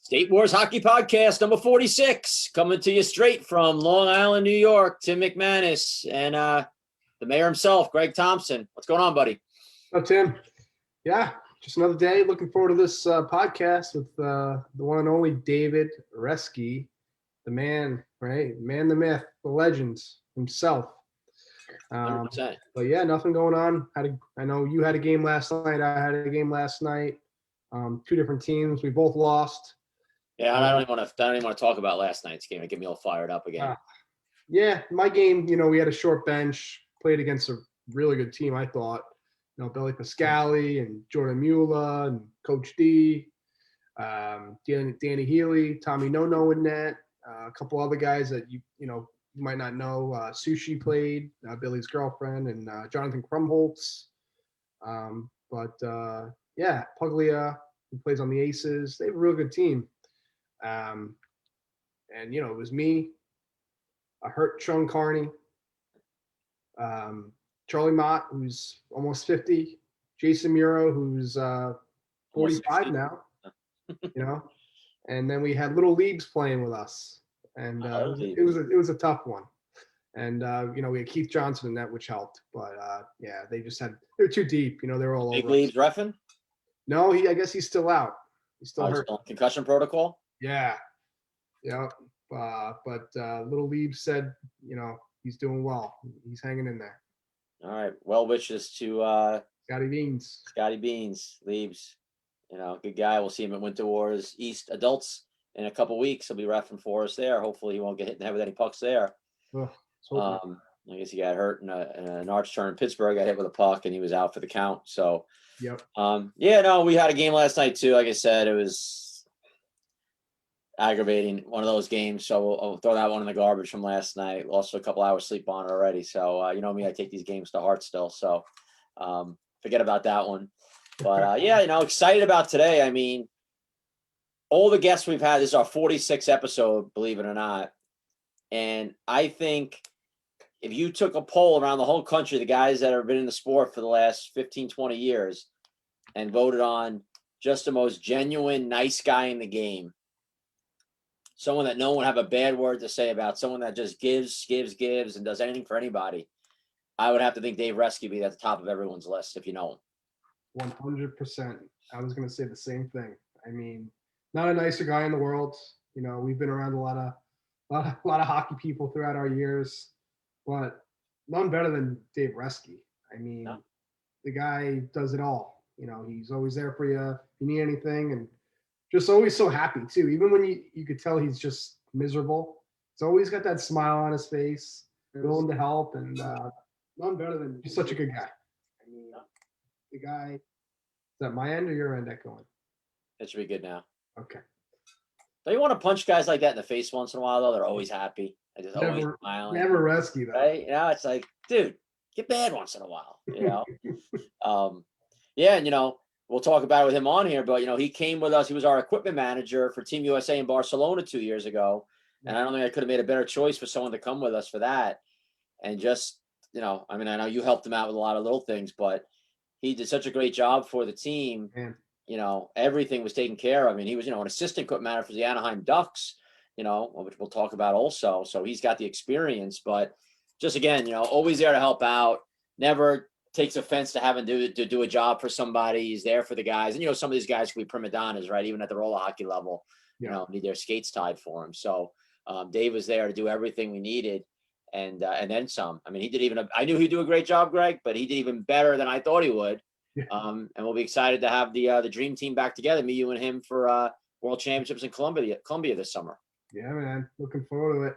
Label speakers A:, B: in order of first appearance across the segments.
A: State Wars Hockey Podcast number 46, coming to you straight from Long Island, New York. Tim McManus and the mayor himself, Greg Thompson. What's going on, buddy?
B: Oh, Tim. Yeah, just another day. Looking forward to this podcast with the one and only David Reskey, the man, right? Man, the myth, the legend himself.
A: 100%.
B: But yeah, nothing going on. I know you had a game last night. I had a game last night. Two different teams. We both lost.
A: Yeah, I don't even want to talk about last night's game. It get me all fired up again.
B: Yeah, my game. We had a short bench. Played against a really good team, I thought. Billy Pascali and Jordan Mula and Coach D, Danny Healy, Tommy No in net, a couple other guys that you might not know. Sushi played, Billy's girlfriend, and Jonathan Krumholtz. Yeah, Puglia, who plays on the Aces. They have a real good team. It was me, a hurt Sean Carney, Charlie Mott, who's almost 50, Jason Muro, who's 45 now, and then we had little Leaves playing with us, and it was a tough one, and we had Keith Johnson in that, which helped, but they're too deep, they're all
A: Big
B: over.
A: Leaves reffing?
B: No, I guess he's still out. He's still hurt.
A: Still concussion protocol?
B: Yeah. But little Leaves said, he's doing well. He's hanging in there.
A: All right. Well wishes to
B: Scotty
A: Beans, Leaves. Good guy. We'll see him at Winter Wars East Adults in a couple weeks. He'll be reffing for us there. Hopefully he won't get hit in the head with any pucks there. I guess he got hurt in an arch turn in Pittsburgh, got hit with a puck, and he was out for the count. So,
B: yep.
A: We had a game last night too. Like I said, it was aggravating, one of those games. So I'll throw that one in the garbage from last night. Lost a couple hours sleep on it already. So, me, I take these games to heart still. So forget about that one. But excited about today. I mean, all the guests we've had, this is our 46th episode, believe it or not. And I think if you took a poll around the whole country, the guys that have been in the sport for the last 15, 20 years, and voted on just the most genuine, nice guy in the game, someone that no one would have a bad word to say about, someone that just gives, and does anything for anybody, I would have to think Dave Reskey be at the top of everyone's list if you know him.
B: 100%. I was going to say the same thing. I mean, not a nicer guy in the world. We've been around a lot of hockey people throughout our years, but none better than Dave Reskey. I mean, The guy does it all. He's always there for you if you need anything, and just always so happy too. Even when you could tell he's just miserable, he's always got that smile on his face, willing to help, and none better than he's such a good guy. I mean, the guy. Is that my end or your end echoing?
A: That should be good now.
B: Okay.
A: Don't you want to punch guys like that in the face once in a while, though? They're always happy. They're just always smiling.
B: Never Reskey, though.
A: Right? It's like, dude, get bad once in a while, we'll talk about it with him on here, but, he came with us. He was our equipment manager for Team USA in Barcelona 2 years ago. And I don't think I could have made a better choice for someone to come with us for that. And just, I know you helped him out with a lot of little things, but he did such a great job for the team.
B: Man.
A: Everything was taken care of. I mean, he was, an assistant equipment manager for the Anaheim Ducks, which we'll talk about also. So he's got the experience, but just again, always there to help out. Never takes offense to having to do a job for somebody. He's there for the guys. And, some of these guys can be prima donnas, right? Even at the roller hockey level, need their skates tied for them. So Dave was there to do everything we needed. And then some. I mean, I knew he'd do a great job, Greg, but he did even better than I thought he would.
B: Yeah.
A: And we'll be excited to have the dream team back together, me, you, and him for World Championships in Columbia this summer.
B: Yeah, man, looking forward to it.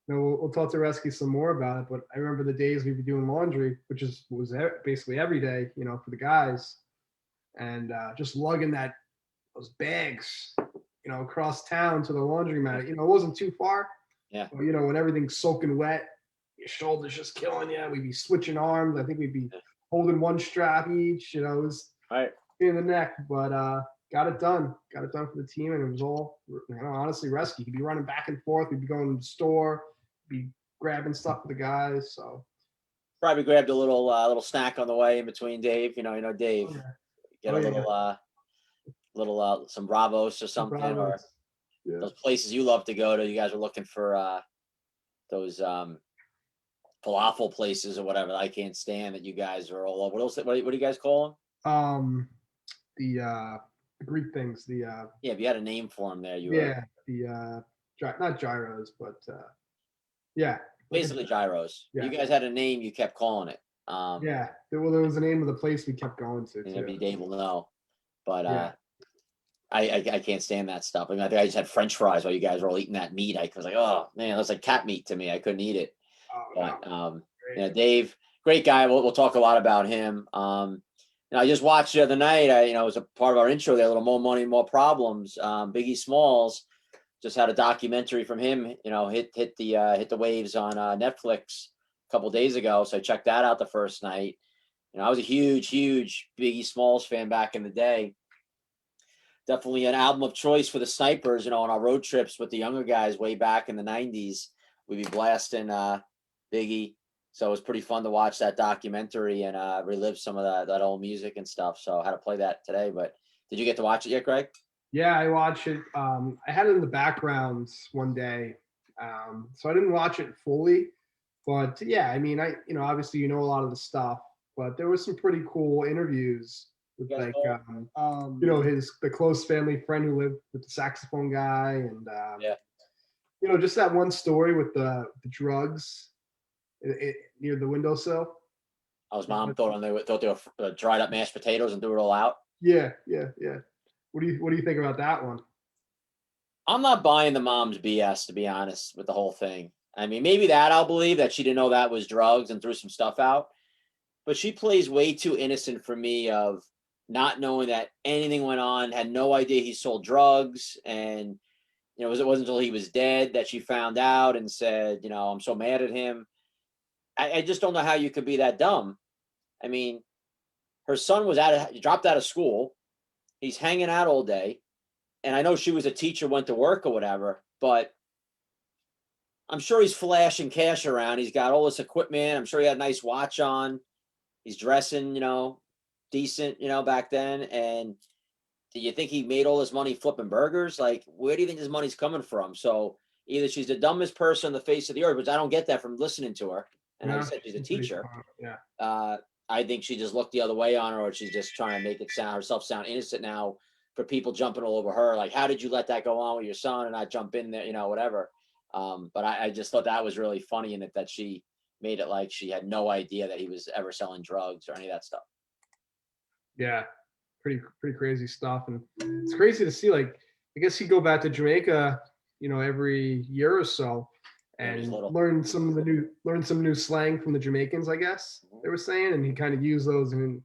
B: We'll talk to Reskey some more about it, but I remember the days we'd be doing laundry, which was basically every day, for the guys, and just lugging those bags, across town to the laundromat. It wasn't too far.
A: Yeah.
B: But, when everything's soaking wet, your shoulders just killing you. We'd be switching arms. I think we'd be holding one strap each. It was
A: right
B: in the neck, but got it done. Got it done for the team, and it was all, honestly, Reskey. He'd be running back and forth. We'd be going to the store, be grabbing stuff for the guys. So
A: probably grabbed a little snack on the way in between, Dave. Dave.
B: Oh, yeah.
A: Get a little some Bravos or something, or
B: Yeah.
A: those places you love to go to. You guys are looking for those falafel places or whatever that I can't stand that you guys are all over. What else? What do you guys call them?
B: Um, the Greek things,
A: Yeah, if you had a name for them there, you were
B: yeah, not gyros, but yeah, like
A: basically gyros.
B: yeah,
A: You guys had a name, you kept calling it.
B: yeah. There was the name of the place we kept going to
A: And
B: too.
A: maybe Dave will know. But
B: Yeah.
A: I can't stand that stuff. I mean, I think I just had French fries while you guys were all eating that meat. I was like, oh man, it was like cat meat to me. I couldn't eat it.
B: Oh no.
A: But
B: Great.
A: Dave, great guy. We'll talk a lot about him. I just watched the other night. It was a part of our intro there. A little more money, more problems. Biggie Smalls just had a documentary from him. Hit the waves on Netflix a couple days ago. So I checked that out the first night. I was a huge Biggie Smalls fan back in the day. Definitely an album of choice for the snipers. On our road trips with the younger guys way back in the '90s, we'd be blasting Biggie. So it was pretty fun to watch that documentary and relive some of that old music and stuff. So I had to play that today. But did you get to watch it yet, Greg?
B: Yeah, I watched it. I had it in the background one day, so I didn't watch it fully. But yeah, I mean, obviously a lot of the stuff, but there was some pretty cool interviews with
A: You guys
B: like,
A: know?
B: the close family friend who lived with the saxophone guy, and
A: Yeah.
B: just that one story with the drugs near the windowsill.
A: His mom thought they were dried up mashed potatoes and threw it all out.
B: Yeah, yeah, yeah. What do you think about that one?
A: I'm not buying the mom's BS, to be honest, with the whole thing. I mean, maybe that I'll believe that she didn't know that was drugs and threw some stuff out. But she plays way too innocent for me of not knowing that anything went on, had no idea he sold drugs. And, it wasn't until he was dead that she found out and said, I'm so mad at him. I just don't know how you could be that dumb. I mean, her son was dropped out of school. He's hanging out all day. And I know she was a teacher, went to work or whatever, but I'm sure he's flashing cash around. He's got all this equipment. I'm sure he had a nice watch on. He's dressing, decent, back then. And do you think he made all this money flipping burgers? Like, where do you think this money's coming from? So either she's the dumbest person on the face of the earth, which I don't get that from listening to her. And like I said, she's a teacher.
B: Yeah.
A: I think she just looked the other way on her, or she's just trying to make herself sound innocent now for people jumping all over her. Like, how did you let that go on with your son and not jump in there, whatever. But I just thought that was really funny in that she made it like she had no idea that he was ever selling drugs or any of that stuff.
B: Yeah, pretty crazy stuff, and it's crazy to see. Like, I guess he'd go back to Jamaica, every year or so, and learn some new slang from the Jamaicans. I guess they were saying, and he kind of used those in,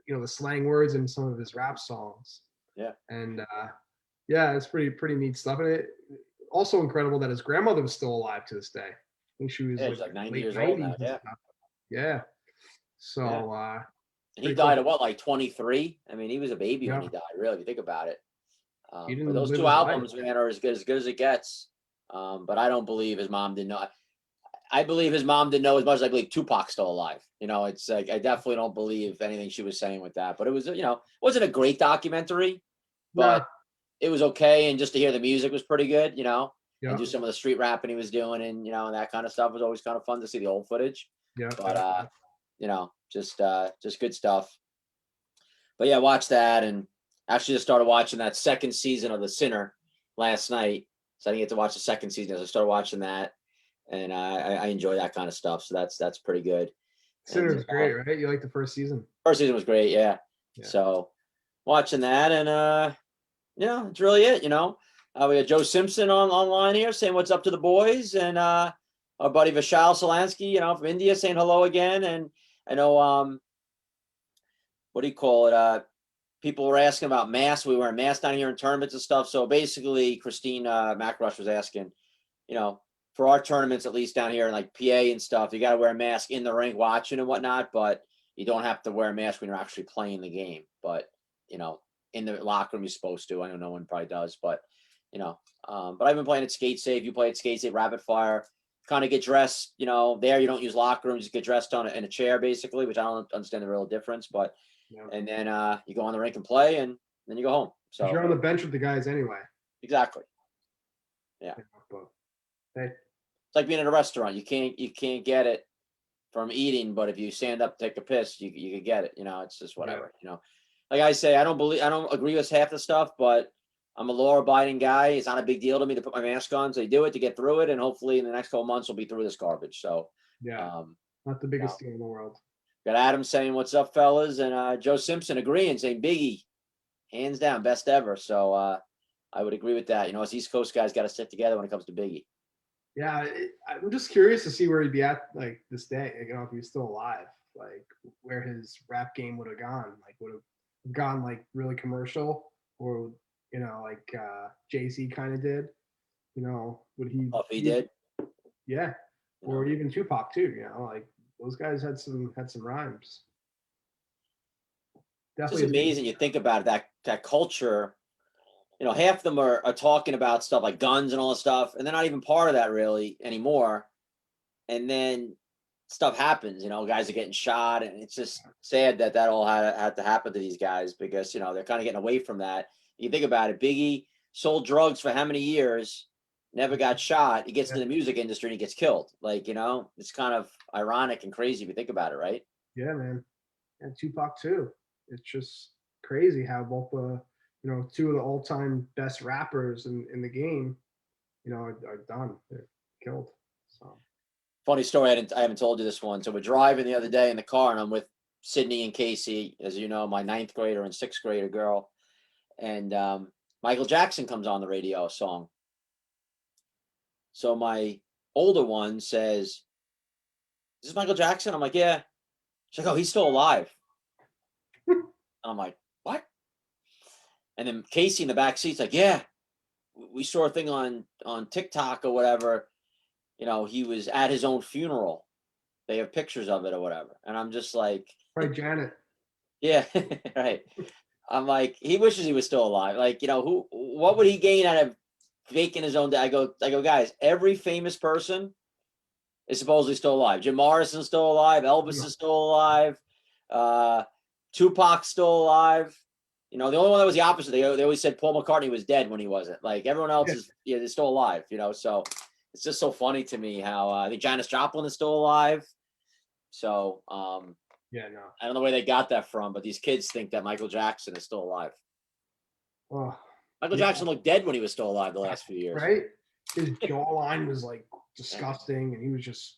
B: the slang words in some of his rap songs.
A: Yeah,
B: and yeah, it's pretty neat stuff, and it also incredible that his grandmother was still alive to this day. I think she was
A: like 90
B: late
A: years
B: 90s
A: old now. Yeah.
B: Yeah. So.
A: Yeah. And he died at what, like 23? I mean, he was a baby when he died, really, if you think about it. But those two albums, man, are as good as it gets. But I don't believe his mom didn't know. I believe his mom didn't know as much as I believe Tupac's still alive. It's like, I definitely don't believe anything she was saying with that. But it was, it wasn't a great documentary, but it was okay. And just to hear the music was pretty good, and do some of the street rapping he was doing and, and that kind of stuff was always kind of fun to see the old footage.
B: Yeah.
A: But, just good stuff. But yeah, watch that, and actually just started watching that second season of The Sinner last night. So I didn't get to watch the second season. So I started watching that, and I enjoy that kind of stuff. So that's pretty good.
B: Sinner's great, right? You like the first season?
A: First season was great, yeah. So watching that, and it's really it. We got Joe Simpson online here saying what's up to the boys, and our buddy Vishal Solansky, from India, saying hello again. And I know what do you call it? People were asking about masks. We wear masks down here in tournaments and stuff. So basically, Christine McRush was asking, for our tournaments, at least down here in like PA and stuff, you got to wear a mask in the rink watching and whatnot, but you don't have to wear a mask when you're actually playing the game. But, in the locker room, you're supposed to. I know no one probably does, but, but I've been playing at Skate Safe. You play at Skate Safe, Rapid Fire. Kind of get dressed, there. You don't use locker rooms, just get dressed in a chair, basically, which I don't understand the real difference. But and then you go on the rink and play, and then you go home. So
B: you're on the bench with the guys anyway.
A: Exactly. Yeah.
B: But hey,
A: It's like being at a restaurant. You can't get it from eating, but if you stand up, take a piss, you could get it. It's just whatever. Like I say, I don't agree with half the stuff, but I'm a law-abiding guy. It's not a big deal to me to put my mask on. So they do it to get through it, and hopefully in the next couple months we'll be through this garbage. So
B: yeah, not the
A: you know,
B: biggest deal in the world.
A: got Adam saying what's up, fellas, and Joe Simpson agreeing, saying Biggie, hands down, best ever. So I would agree with that. Us East Coast guys got to stick together when it comes to Biggie.
B: Yeah, I'm just curious to see where he'd be at like this day. If he was still alive, like where his rap game would have gone. Like would have gone like really commercial, or like Jay-Z kind of did. Would he?
A: Oh, if he did,
B: Yeah, or even Tupac too. Like those guys had some rhymes.
A: It's
B: Definitely
A: just amazing. You think about it, that culture. Half of them are talking about stuff like guns and all this stuff, and they're not even part of that really anymore. And then stuff happens, guys are getting shot, and it's just sad that all had to happen to these guys because, they're kind of getting away from that. You think about it, Biggie sold drugs for how many years, never got shot. He gets into the music industry and he gets killed. Like, it's kind of ironic and crazy if you think about it, right?
B: Yeah, man. And Tupac too. It's just crazy how both two of the all-time best rappers in the game, are done. They're killed. So
A: Funny story. I haven't told you this one. So we're driving the other day in the car, and I'm with Sydney and Casey, as you know, my 9th grader and 6th grader girl, and Michael Jackson comes on the radio, a song. So my older one says, "Is this Michael Jackson?" I'm like, "Yeah." She's like, "Oh, he's still alive." I'm like, "What?" And then Casey in the back seat's like, "Yeah, we saw a thing on TikTok or whatever. He was at his own funeral. They have pictures of it or whatever." And I'm just like,
B: right, Janet.
A: "Yeah, right." I'm like, he wishes he was still alive. Like, what would he gain out of faking his own day? I go, guys, every famous person is supposedly still alive. Jim Morrison's still alive. Elvis is still alive. Tupac's still alive. The only one that was the opposite. They always said Paul McCartney was dead when he wasn't. Like everyone else is still alive. So it's just so funny to me how I think Janis Joplin is still alive. So
B: Yeah, no.
A: I don't know where they got that from, but these kids think that Michael Jackson is still alive.
B: Oh,
A: Michael Jackson looked dead when he was still alive the last few years.
B: right? His jawline was like disgusting, and he was just.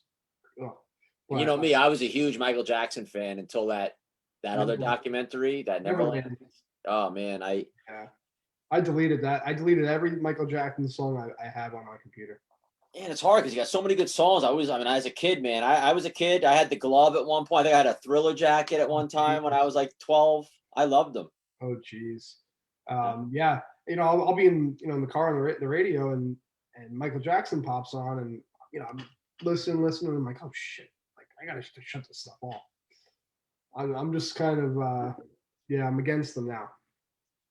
A: And you know me, I was a huge Michael Jackson fan until that other documentary that Neverland. Oh man, I
B: deleted that. I deleted every Michael Jackson song I have on my computer.
A: Yeah, it's hard because you got so many good songs. As a kid, man, I was a kid. I had the glove at one point. I think I had a Thriller jacket at one time when I was like 12. I loved them.
B: Oh, geez. Yeah. I'll be in the car on the radio, and Michael Jackson pops on, and I'm listening, and I'm like, oh shit, like I gotta shut this stuff off. I'm just kind of I'm against them now.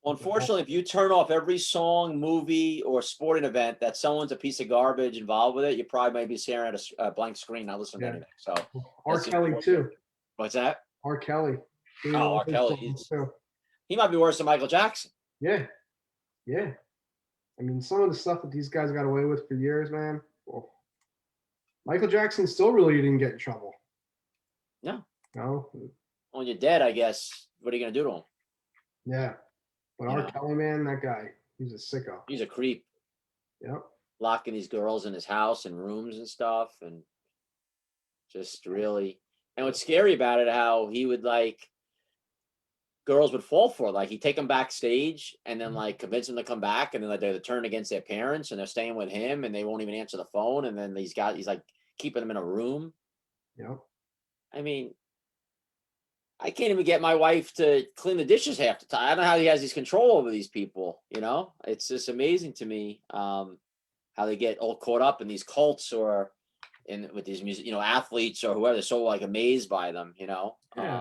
A: Well, unfortunately, if you turn off every song, movie, or sporting event that someone's a piece of garbage involved with it, you probably might be staring at a blank screen, not listening to anything. So
B: R. Kelly too.
A: What's that?
B: R. Kelly.
A: Oh, R. Kelly. He might be worse than Michael Jackson.
B: Yeah. Yeah. I mean, some of the stuff that these guys got away with for years, man. Well, Michael Jackson still really didn't get in trouble.
A: No.
B: No.
A: When you're dead, I guess. What are you gonna do to him?
B: Yeah. But R. Kelly, man, that guy, he's a sicko.
A: He's a creep.
B: Yep.
A: Locking these girls in his house and rooms and stuff, and just really. And what's scary about it, how he would girls would fall for it. Like he'd take them backstage and then convince them to come back, and then they turn against their parents and they're staying with him and they won't even answer the phone. And then he's keeping them in a room.
B: Yep.
A: I mean, I can't even get my wife to clean the dishes half the time. I don't know how he has these control over these people. It's just amazing to me how they get all caught up in these cults or with these music, athletes or whoever. They're so amazed by them.
B: Yeah.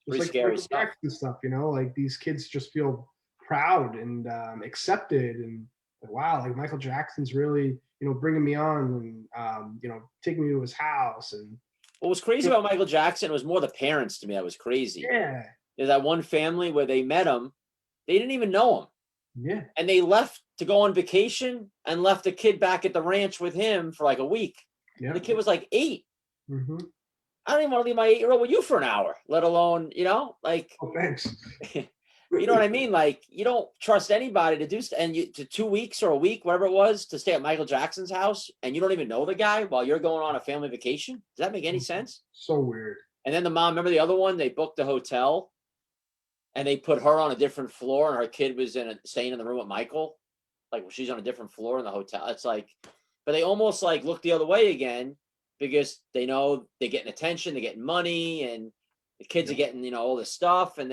A: Pretty scary
B: stuff. Like these kids just feel proud and accepted, and wow, like Michael Jackson's really bringing me on and taking me to his house. And
A: what was crazy about Michael Jackson was more the parents to me. That was crazy.
B: Yeah.
A: There's that one family where they met him. They didn't even know him.
B: Yeah.
A: And they left to go on vacation and left a kid back at the ranch with him for like a week.
B: Yeah.
A: And the kid was like 8.
B: Mm-hmm.
A: I don't even want to leave my 8-year-old with you for an hour, let alone, like,
B: Oh, thanks.
A: you know what I mean? Like, you don't trust anybody to do and you to 2 weeks or a week, whatever it was, to stay at Michael Jackson's house, and you don't even know the guy while you're going on a family vacation. Does that make any sense?
B: So weird.
A: And then the mom, remember the other one? They booked the hotel and they put her on a different floor, and her kid was staying in the room with Michael. Like, well, she's on a different floor in the hotel. It's like, but they almost like look the other way again because they know they're getting attention, they're getting money, and the kids are getting, all this stuff, and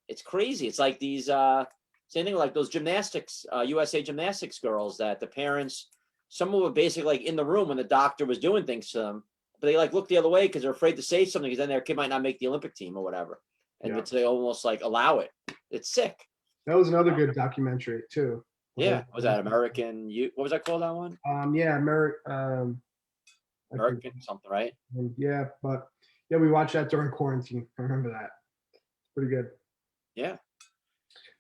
A: it's crazy. It's like these, same thing like those gymnastics, USA gymnastics girls that the parents, some of them were basically like in the room when the doctor was doing things to them, but they like look the other way because they're afraid to say something because then their kid might not make the Olympic team or whatever. And they almost like allow it. It's sick.
B: That was another good documentary too.
A: Yeah. Was that American? What was that called, that one?
B: Yeah,
A: American something, right?
B: Yeah, but yeah, we watched that during quarantine. I remember that. It's pretty good.
A: Yeah.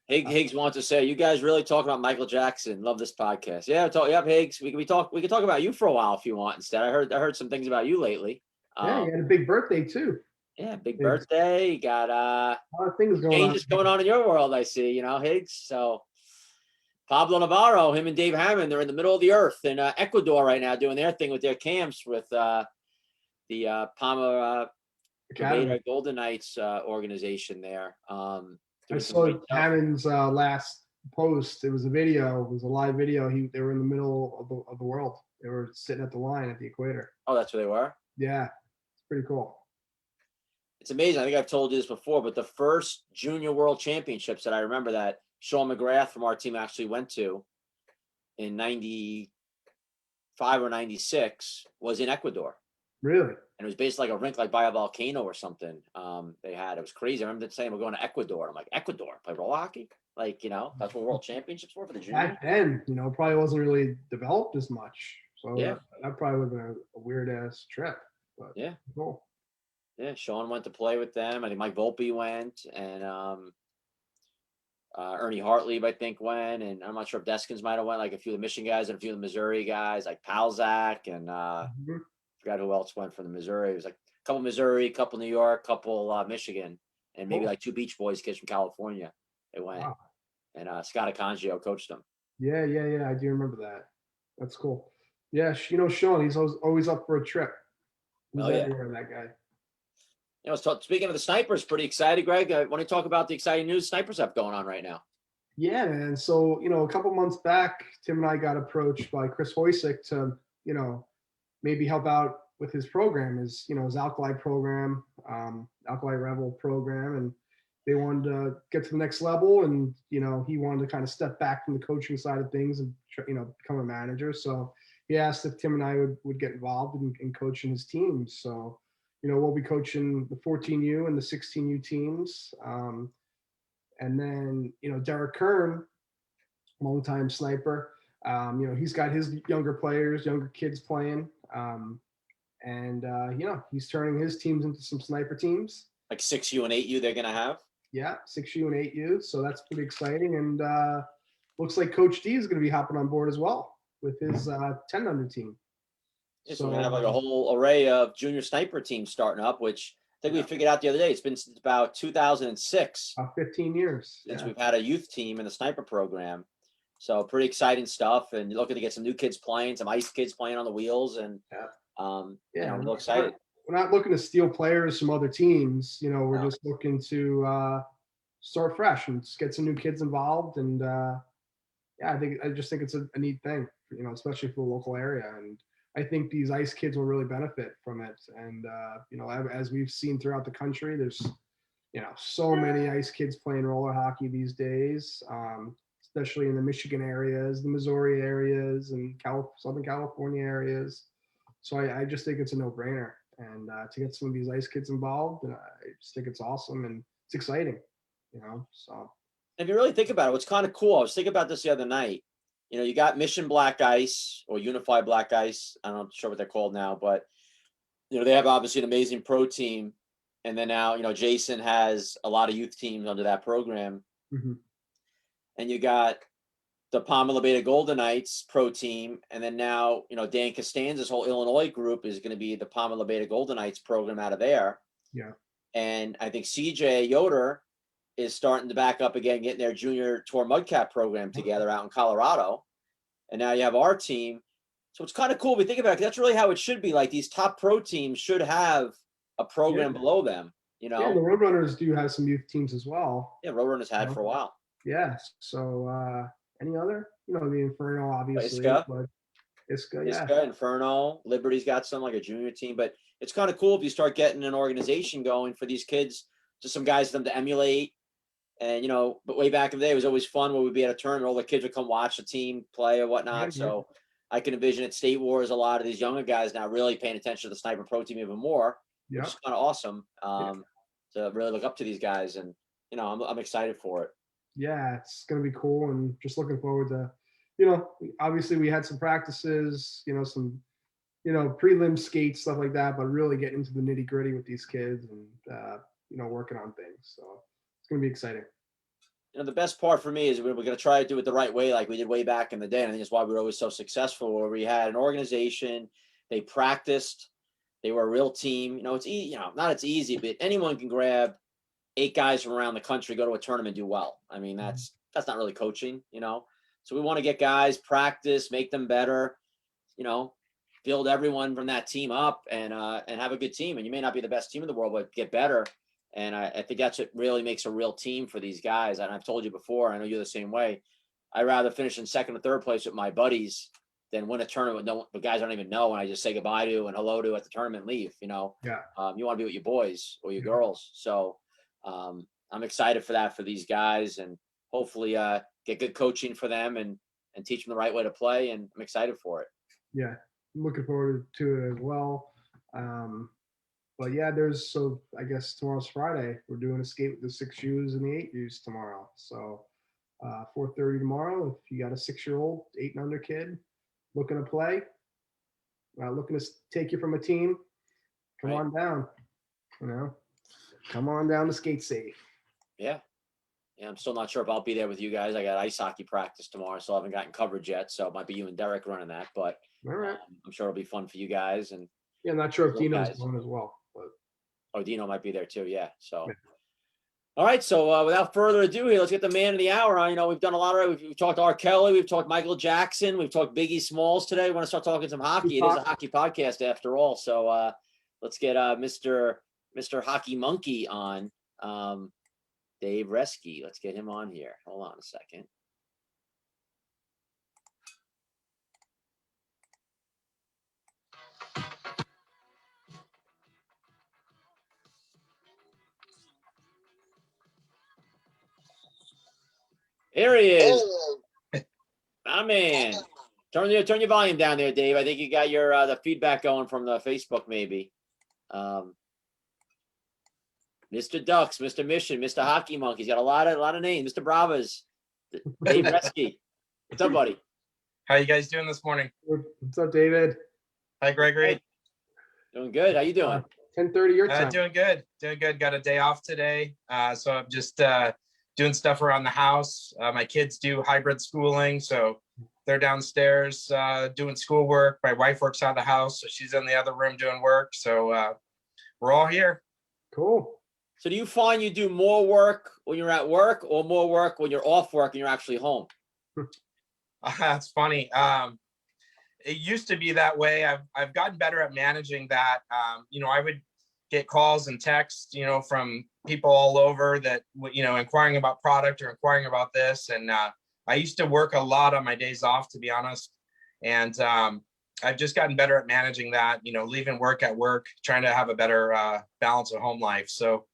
A: Higgs wants to say, you guys really talk about Michael Jackson. Love this podcast. Yeah, Higgs. We can talk about you for a while if you want instead. I heard some things about you lately.
B: Yeah, you had a big birthday too.
A: Yeah, big birthday. You got
B: a lot of things
A: changes going on in your world, I see, Higgs. So Pablo Navarro, him and Dave Hammond, they're in the middle of the earth in Ecuador right now doing their thing with their camps with the Palma Golden Knights organization there.
B: I saw Hammond's last post. It was a video. It was a live video. They were in the middle of the world. They were sitting at the line at the equator.
A: Oh, that's where they were?
B: Yeah, it's pretty cool.
A: It's amazing. I think I've told you this before, but the first junior world championships that I remember that Sean McGrath from our team actually went to in 95 or 96 was in Ecuador.
B: Really?
A: And it was basically like a rink like by a volcano or something. They had, it was crazy. I remember saying we're going to Ecuador. I'm like, Ecuador, play roller hockey? Like, that's what world championships were for the junior.
B: Back then, probably wasn't really developed as much. So
A: yeah,
B: that probably would have been a weird ass trip. But
A: yeah,
B: cool.
A: Yeah, Sean went to play with them. I think Mike Volpe went, and Ernie Hartlieb, I think, went, and I'm not sure if Deskins might have went. Like a few of the Michigan guys and a few of the Missouri guys, like Palzak, and forgot who else went from the Missouri. It was like a couple Missouri, couple New York, couple Michigan, and maybe like 2 Beach Boys kids from California. They went, and Scott Acangio coached them.
B: Yeah, I do remember that. That's cool. Yeah, Sean, he's always up for a trip. He's everywhere, that guy.
A: Speaking of the Snipers, pretty excited, Greg. I want to talk about the exciting news Snipers have going on right now.
B: Yeah, man. So, a couple months back, Tim and I got approached by Chris Hoysick to, maybe help out with his program, his Alkali program, Alkali Rebel program. And they wanted to get to the next level. And, he wanted to kind of step back from the coaching side of things and, become a manager. So he asked if Tim and I would get involved in coaching his teams. So, we'll be coaching the 14U and the 16U teams. And then, Derek Kern, longtime sniper, he's got his younger kids playing. He's turning his teams into some sniper teams.
A: Like 6U and 8U they're going to have?
B: Yeah, 6U and 8U. So that's pretty exciting. And looks like Coach D is going to be hopping on board as well with his 10 under team.
A: Yeah, so we're going to have like a whole array of junior sniper teams starting up, which I think we figured out the other day. It's been since about 2006.
B: About 15 years.
A: Since we've had a youth team in the sniper program. So pretty exciting stuff. And you're looking to get some new kids playing, some ice kids playing on the wheels. And I'm real excited.
B: We're not looking to steal players from other teams. We're just looking to start fresh and just get some new kids involved. And I just think it's a neat thing, especially for the local area. And I think these ice kids will really benefit from it. And, as we've seen throughout the country, there's, so many ice kids playing roller hockey these days, especially in the Michigan areas, the Missouri areas, and Southern California areas. So I just think it's a no-brainer. And to get some of these ice kids involved, I just think it's awesome and it's exciting, so.
A: If you really think about it, what's kind of cool, I was thinking about this the other night. You got Mission Black Ice or Unified Black Ice. I'm not sure what they're called now, but, they have obviously an amazing pro team. And then now, Jason has a lot of youth teams under that program.
B: Mm-hmm.
A: And you got the Palmer Beta Golden Knights pro team, and then now Dan Costanza's whole Illinois group is going to be the Palmer Beta Golden Knights program out of there.
B: Yeah.
A: And I think CJ Yoder is starting to back up again, getting their junior tour mudcat program together out in Colorado. And now you have our team. So it's kind of cool if we think about it. That's really how it should be. Like these top pro teams should have a program below them,
B: Yeah, the Roadrunners do have some youth teams as well.
A: Yeah, Roadrunners had for a while.
B: Yeah. So any other? The Inferno, obviously.
A: Iska.
B: But Iska, yeah.
A: Iska, Inferno, Liberty's got some, like a junior team. But it's kind of cool if you start getting an organization going for these kids, just some guys for them to emulate. And, but way back in the day, it was always fun when we'd be at a tournament, all the kids would come watch the team play or whatnot.
B: Yeah.
A: So I can envision at State Wars, a lot of these younger guys now really paying attention to the Sniper Pro team even more, which is kind of awesome to really look up to these guys. And, I'm excited for it.
B: Yeah, it's going to be cool. And just looking forward to, obviously we had some practices, some, prelim skates, stuff like that, but really get into the nitty gritty with these kids and, working on things. So it's going to be exciting.
A: The best part for me is we're going to try to do it the right way, like we did way back in the day. And I think that's why we were always so successful, where we had an organization, they practiced, they were a real team. It's easy, not it's easy, but anyone can grab 8 guys from around the country, go to a tournament, do well. I mean, that's not really coaching, So we want to get guys, practice, make them better, build everyone from that team up and have a good team. And you may not be the best team in the world, but get better. And I think that's what really makes a real team for these guys. And I've told you before, I know you're the same way. I'd rather finish in second or third place with my buddies than win a tournament with the guys I don't even know, and I just say goodbye to and hello to at the tournament and leave,
B: Yeah.
A: You want to be with your boys or your girls. So I'm excited for that for these guys, and hopefully get good coaching for them and teach them the right way to play. And I'm excited for it.
B: Yeah, I'm looking forward to it as well. But yeah, I guess tomorrow's Friday. We're doing a skate with the 6Us and the 8Us tomorrow. So 4:30 tomorrow. If you got a 6-year-old, 8 and under kid looking to play, looking to take you from a team, come on down. Come on down to Skate Safe.
A: Yeah. Yeah, I'm still not sure if I'll be there with you guys. I got ice hockey practice tomorrow, so I haven't gotten coverage yet. So it might be you and Derek running that, but
B: all right.
A: I'm sure it'll be fun for you guys. And
B: yeah, not sure if Dino's going as well.
A: But Dino might be there too. Yeah. So, all right. So without further ado, here, let's get the man of the hour on. We've done a lot of. We've talked R. Kelly. We've talked Michael Jackson. We've talked Biggie Smalls today. We want to start talking some hockey. It is a hockey podcast after all. So let's get Mr. Hockey Monkey on. Dave Reskey. Let's get him on here. Hold on a second. Here he is. My man. Turn your volume down there, Dave. I think you got your the feedback going from the Facebook, maybe. Mr. Ducks, Mr. Mission, Mr. Hockey Monkey. He's got a lot of names. Mr. Bravas, Dave Reskey. What's up, buddy?
C: How you guys doing this morning?
B: What's up, David?
C: Hi, Gregory.
A: Hey. Doing good. How you doing?
B: 10:30 your time.
C: Doing good. Got a day off today, so I'm just doing stuff around the house. My kids do hybrid schooling, so they're downstairs doing schoolwork. My wife works out of the house, so she's in the other room doing work. So we're all here.
B: Cool.
A: So do you find you do more work when you're at work or more work when you're off work and you're actually home?
C: That's funny. It used to be that way. I've gotten better at managing that. I would get calls and texts, from people all over that, inquiring about product or inquiring about this. And I used to work a lot on my days off, to be honest. And I've just gotten better at managing that, leaving work at work, trying to have a better balance of home life. So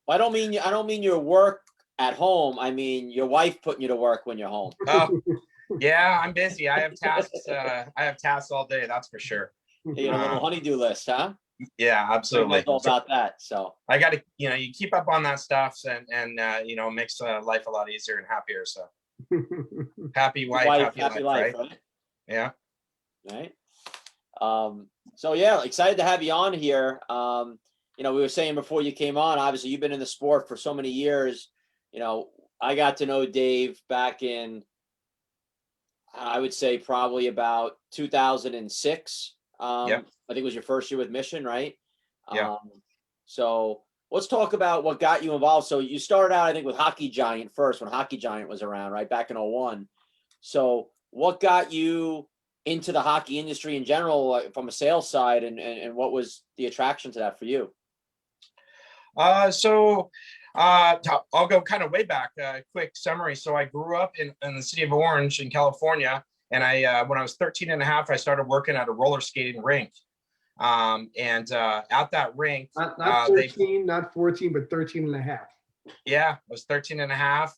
A: I don't mean your work at home. I mean your wife putting you to work when you're home.
C: Oh, yeah, I'm busy. I have tasks all day. That's for sure.
A: You got a little honey-do list, huh?
C: Yeah, absolutely.
A: All about that. So
C: I got to, you keep up on that stuff and makes life a lot easier and happier. So happy wife, happy life, right? Yeah.
A: Right. So yeah, excited to have you on here. We were saying before you came on, obviously you've been in the sport for so many years. I got to know Dave back in I would say probably about 2006.
C: Yep.
A: I think it was your first year with Mission, right?
C: Yeah.
A: So let's talk about what got you involved. So you started out, I think, with Hockey Giant first when Hockey Giant was around, right? Back in 01. So what got you into the hockey industry in general, like, from a sales side, and what was the attraction to that for you?
C: I'll go kind of way back. Quick summary. So I grew up in the city of Orange in California, and when I was 13 and a half, I started working at a roller skating rink. At that rink,
B: Not 14, not 14, but 13 and a half.
C: Yeah, I was 13 and a half.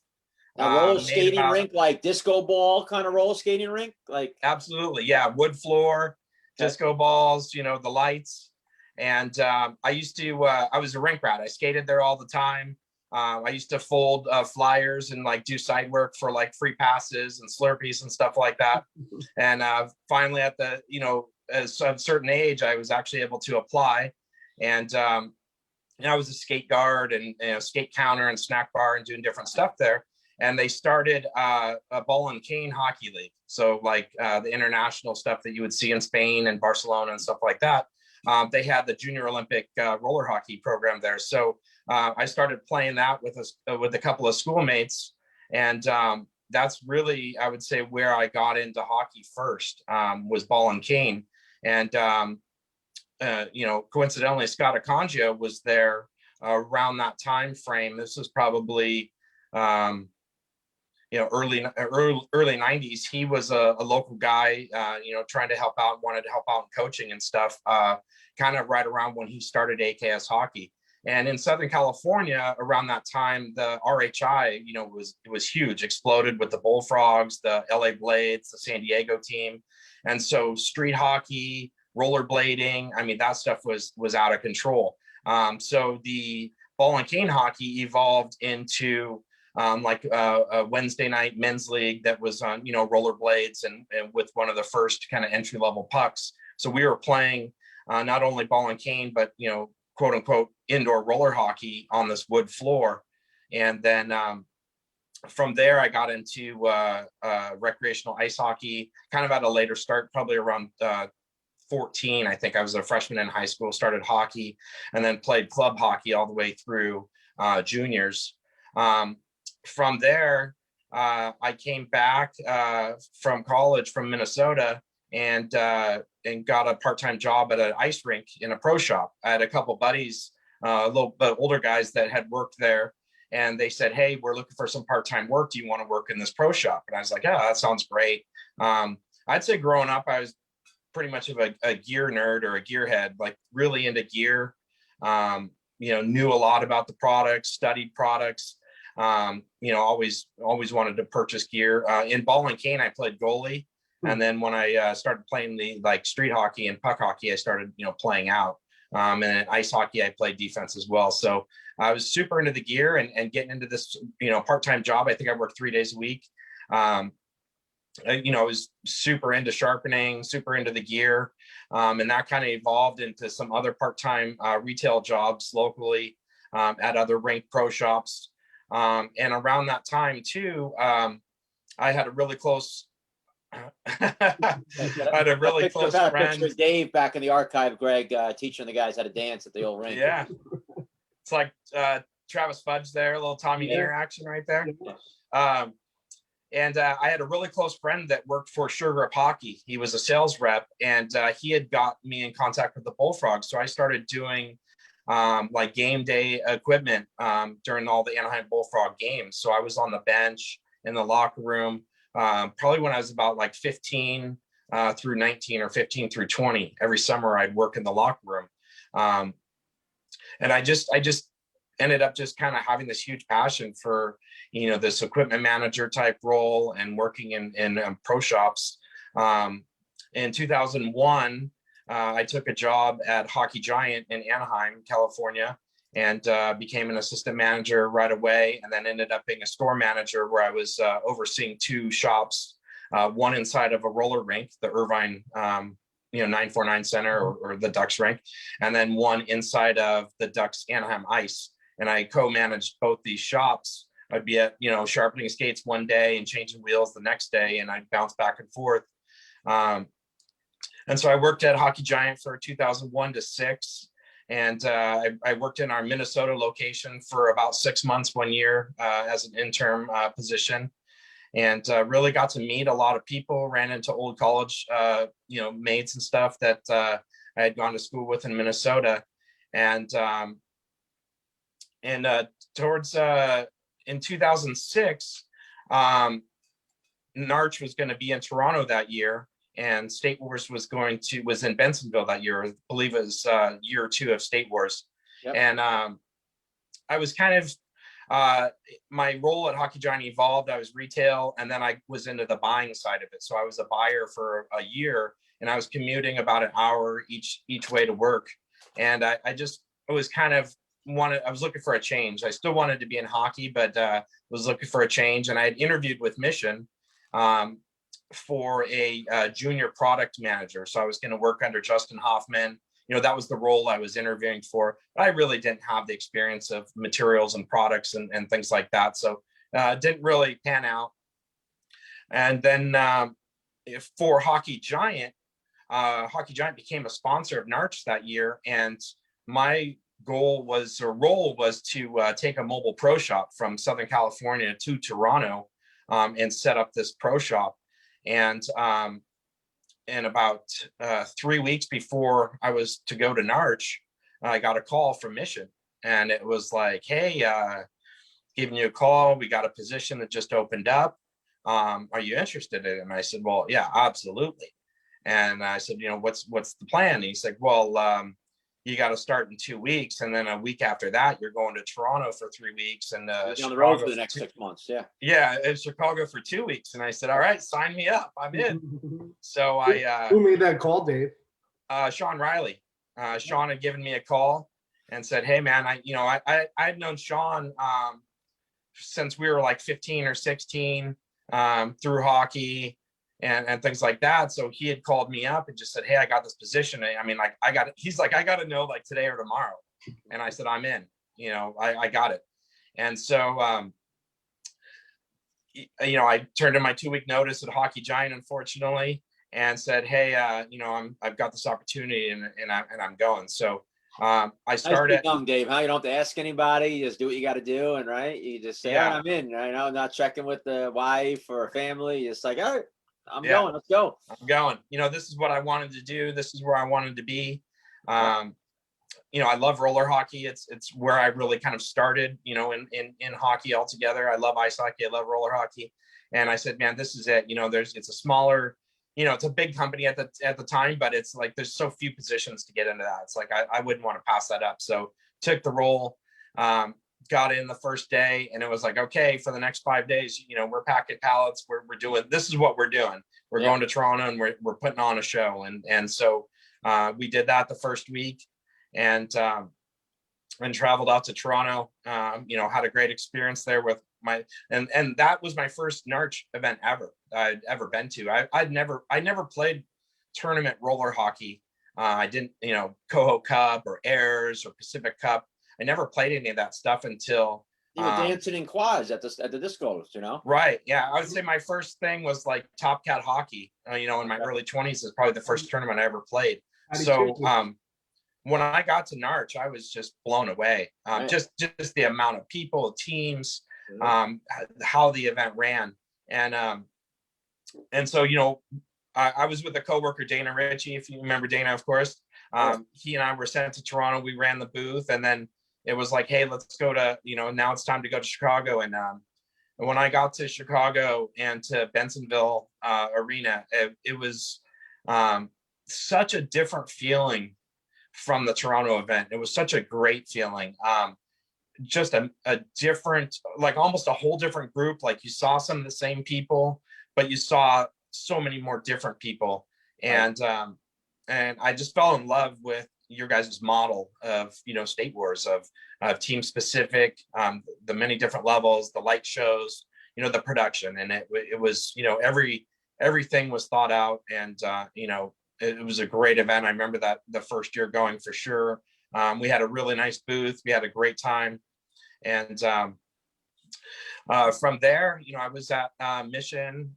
A: A roller skating rink, like disco ball kind of roller skating rink? Like
C: Absolutely, yeah. Wood floor, disco balls, the lights. And I was a rink rat. I skated there all the time. I used to fold flyers and like do side work for like free passes and Slurpees and stuff like that. And finally at a certain age, I was actually able to apply. And I was a skate guard and skate counter and snack bar and doing different stuff there. And they started a ball and cane hockey league. So like the international stuff that you would see in Spain and Barcelona and stuff like that. They had the Junior Olympic roller hockey program there. So I started playing that with a couple of schoolmates. And that's really, I would say, where I got into hockey first, was ball and cane. And, coincidentally, Scott Akongia was there around that time frame. This was probably early 90s. He was a local guy, trying to help out, wanted to help out in coaching and stuff, kind of right around when he started AKS hockey. And in Southern California, around that time, the RHI, was huge, exploded with the Bullfrogs, the LA Blades, the San Diego team. And so street hockey, rollerblading, I mean, that stuff was out of control. So the ball and cane hockey evolved into a Wednesday night men's league that was on, rollerblades and with one of the first kind of entry level pucks. So we were playing not only ball and cane, but, quote unquote, indoor roller hockey on this wood floor. And then from there, I got into recreational ice hockey kind of at a later start, probably around 14. I think I was a freshman in high school, started hockey, and then played club hockey all the way through juniors. From there, I came back from college from Minnesota and got a part-time job at an ice rink in a pro shop. I had a couple buddies, a little bit older guys that had worked there, and they said, "Hey, we're looking for some part-time work. Do you want to work in this pro shop?" And I was like, "Yeah, that sounds great." I'd say growing up, I was pretty much of a gear nerd or a gearhead, like really into gear. Knew a lot about the products, studied products. Always wanted to purchase gear. In ball and cane, I played goalie. And then when I started playing the street hockey and puck hockey, I started, playing out. And in ice hockey, I played defense as well. So I was super into the gear and getting into this, part-time job. I think I worked 3 days a week. I was super into sharpening, super into the gear. And that kind of evolved into some other part-time retail jobs locally at other rink pro shops. And around that time too, I had a really close close friend.
A: Picture of Dave back in the archive, Greg, teaching the guys how to dance at the old rink.
C: Yeah, it's like Travis Fudge there, a little Tommy Neer action right there. And I had a really close friend that worked for Sugar Grip Hockey. He was a sales rep, and he had got me in contact with the Bullfrogs. So I started doing game day equipment during all the Anaheim Bullfrog games. So I was on the bench in the locker room, probably when I was about 15 through 19 or 15 through 20. Every summer I'd work in the locker room. And I just ended up just kind of having this huge passion for, this equipment manager type role and working in pro shops. In 2001, I took a job at Hockey Giant in Anaheim, California, and became an assistant manager right away, and then ended up being a store manager where I was overseeing 2 shops, one inside of a roller rink, the Irvine 949 Center or the Ducks rink, and then one inside of the Ducks Anaheim Ice. And I co-managed both these shops I'd be at, sharpening skates one day and changing wheels the next day, and I'd bounce back and forth. And so I worked at Hockey Giant for 2001 to 6. And I worked in our Minnesota location for about 6 months, 1 year as an interim position, and really got to meet a lot of people, ran into old college, mates and stuff that I had gone to school with in Minnesota. And towards in 2006, Narch was going to be in Toronto that year, and State Wars was in Bensenville that year. I believe it was year 2 of State Wars. Yep. And I was kind of my role at Hockey Giant evolved. I was retail, and then I was into the buying side of it. So I was a buyer for a year, and I was commuting about an hour each way to work. And I was kind of I was looking for a change. I still wanted to be in hockey, but was looking for a change. And I had interviewed with Mission for a junior product manager. So I was going to work under Justin Hoffman. That was the role I was interviewing for. But I really didn't have the experience of materials and products and things like that. So it didn't really pan out. And then for Hockey Giant became a sponsor of Narch that year. And my role was to take a mobile pro shop from Southern California to Toronto and set up this pro shop. And about 3 weeks before I was to go to Narch, I got a call from Mission, and it was like, "Hey, giving you a call. We got a position that just opened up. Are you interested in it?" And I said, "Well, yeah, absolutely." And I said, "What's the plan?" And he's like, "Well, you got to start in 2 weeks, and then a week after that, you're going to Toronto for 3 weeks, and
A: on the road for the next 6 months."
C: Yeah, in Chicago for 2 weeks. And I said, "All right, sign me up. I'm in." So
B: Who made that call, Dave?
C: Sean Riley. Sean had given me a call and said, "Hey, man, I'd known Sean since we were like 15 or 16 through hockey and things like that." So he had called me up and just said, "Hey, I got this position. He's like, I got to know like today or tomorrow." And I said, "I'm in, I got it." And so, I turned in my 2-week notice at Hockey Giant, unfortunately, and said, "Hey, I've got this opportunity and I'm going." So I started.
A: Nice young Dave, huh? You don't have to ask anybody. You just do what you got to do, and right, you just say, "Yeah, I'm in." Not checking with the wife or family. You're just like, "All right, I'm going. Let's go."
C: I'm going. This is what I wanted to do. This is where I wanted to be. I love roller hockey. It's where I really kind of started, in hockey altogether. I love ice hockey. I love roller hockey. And I said, "Man, this is it." It's a smaller, it's a big company at the time, but it's like there's so few positions to get into that. It's like I wouldn't want to pass that up. So took the role, got in the first day, and it was like, okay, for the next 5 days, we're packing pallets. We're doing, this is what we're doing. We're going to Toronto, and we're putting on a show. And so we did that the first week, and traveled out to Toronto. Had a great experience there with and that was my first Narch event I'd ever been to. I never played tournament roller hockey. I didn't, Coho Cup or Airs or Pacific Cup. I never played any of that stuff until
A: you were dancing in quads at the discos,
C: Right. Yeah. I would say my first thing was like Top Cat hockey, in my early 20s is probably the first tournament I ever played. So when I got to Narch, I was just blown away. Just the amount of people, teams, how the event ran. And so, I was with a coworker, Dana Ritchie, if you remember Dana, of course. He and I were sent to Toronto. We ran the booth, and then it was like, "Hey, let's go to, now it's time to go to Chicago." And when I got to Chicago and to Bensenville Arena, it was such a different feeling from the Toronto event. It was such a great feeling. Just a different, like almost a whole different group. Like you saw some of the same people, but you saw so many more different people. And I just fell in love with your guys' model of, State Wars, of team specific, the many different levels, the light shows, the production. And it was, everything was thought out, and, it was a great event. I remember that the first year going for sure. We had a really nice booth. We had a great time. And From there, I was at Mission.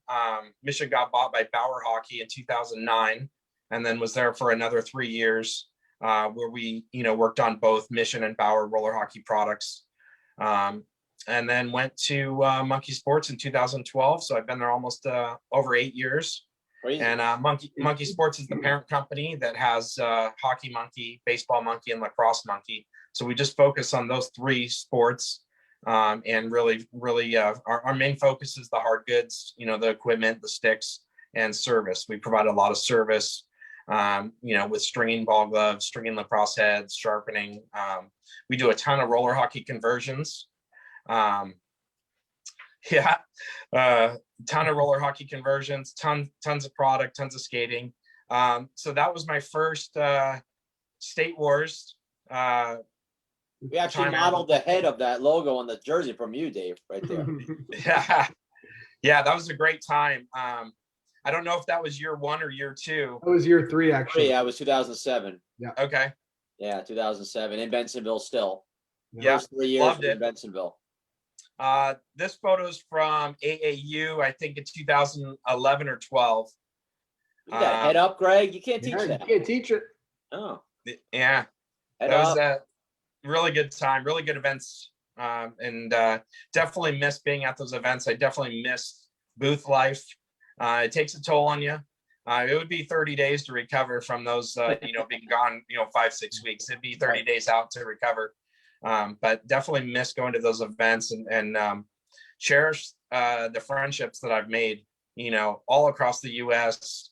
C: Mission got bought by Bauer Hockey in 2009, and then was there for another 3 years, where we, worked on both Mission and Bauer roller hockey products. And then went to Monkey Sports in 2012. So I've been there almost over 8 years.
A: Crazy.
C: And Monkey Sports is the parent company that has Hockey Monkey, Baseball Monkey, and Lacrosse Monkey. So we just focus on those 3 sports. And really, our main focus is the hard goods, the equipment, the sticks, and service. We provide a lot of service, with stringing ball gloves, stringing lacrosse heads, sharpening. We do a ton of roller hockey conversions. Ton of roller hockey conversions, tons of product, tons of skating. So that was my first State Wars.
A: We actually modeled the head of that logo on the jersey from you, Dave, right there.
C: Yeah, that was a great time. I don't know if that was year 1 or year 2.
B: That was year 3, actually.
A: Yeah, it was 2007.
B: Yeah.
C: Okay.
A: Yeah, 2007 in Bensonville still.
C: Yeah,
A: First 3 years
C: loved
A: in
C: it.
A: Bensonville.
C: This photo's from AAU, I think in 2011 or 12.
A: You got a head up, Greg. You can't teach
B: Yeah,
A: that.
B: you can't teach it.
A: Oh,
C: Yeah,
A: head
C: that
A: up.
C: was a really good time, really good events. And definitely miss being at those events. I definitely miss booth life. It takes a toll on you. It would be 30 days to recover from those, being gone, 5-6 weeks. It'd be 30 days out to recover. But definitely miss going to those events and cherish the friendships that I've made, all across the U.S.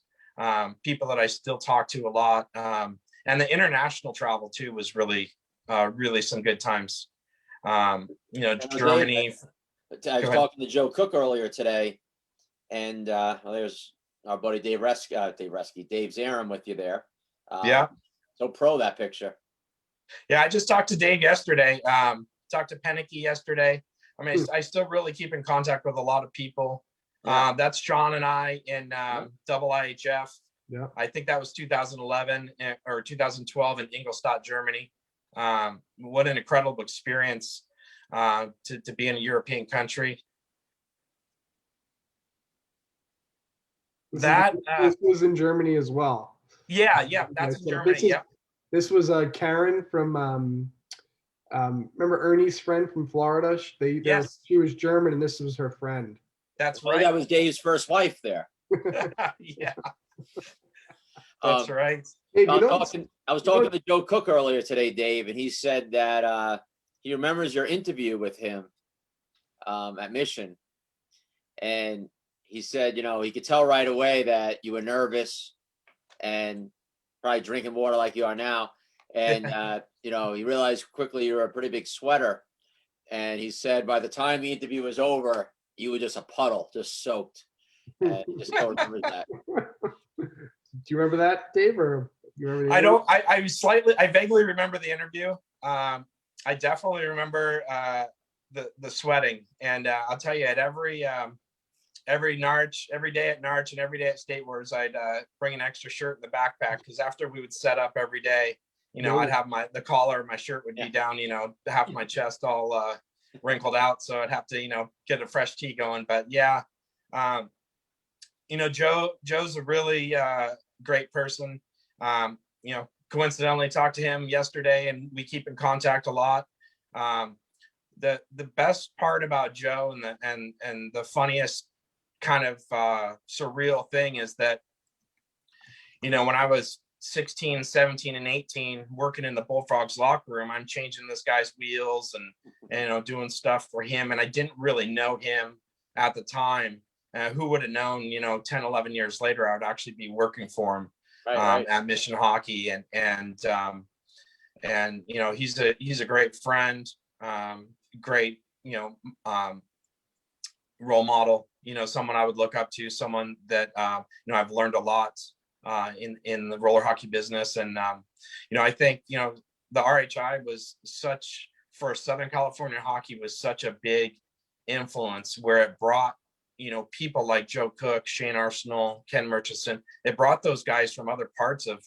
C: People that I still talk to a lot. And the international travel too was really some good times. Germany.
A: I was talking to Joe Cook earlier today, and there's our buddy Dave Reskey, Dave Zarum with you there.
C: Yeah.
A: So pro that picture.
C: Yeah, I just talked to Dave yesterday. Talked to Penicky yesterday. I mean, I still really keep in contact with a lot of people.
A: Yeah.
C: That's John and I in double IHF.
B: Yeah.
C: I think that was 2011 or 2012 in Ingolstadt, Germany. What an incredible experience to be in a European country.
B: This was in Germany as well.
C: Yeah, that's in Germany.
B: This was Karen from remember Ernie's friend from Florida?
C: Yes.
B: She was German, and this was her friend.
C: That's
A: right. That was Dave's first wife there.
C: Yeah. That's right.
B: Hey,
A: I was talking to Joe Cook earlier today, Dave, and he said that he remembers your interview with him at Mission. And he said, he could tell right away that you were nervous and probably drinking water like you are now. And, he realized quickly you were a pretty big sweater. And he said by the time the interview was over, you were just a puddle, just soaked. And he just still remembers that.
B: Do you remember that, Dave? Or you remember?
C: I don't. I vaguely remember the interview. I definitely remember the sweating, and I'll tell you, at every Narch, every day at Narch, and every day at State Wars, I'd bring an extra shirt in the backpack, because after we would set up every day, I'd have the collar of my shirt would be down, half my chest all wrinkled out, so I'd have to get a fresh tee going. But yeah, Joe's a really great person. Coincidentally talked to him yesterday, and we keep in contact a lot. The best part about Joe and the funniest kind of surreal thing is that when I was 16, 17, and 18 working in the Bullfrogs locker room, I'm changing this guy's wheels and doing stuff for him, and I didn't really know him at the time. Who would have known 10, 11 years later I would actually be working for him right. At Mission Hockey, and he's a great friend, great role model, someone I would look up to, someone that I've learned a lot in the roller hockey business. And I think the RHI was such, for Southern California hockey, was such a big influence, where it brought people like Joe Cook, Shane Arsenal, Ken Murchison. It brought those guys from other parts of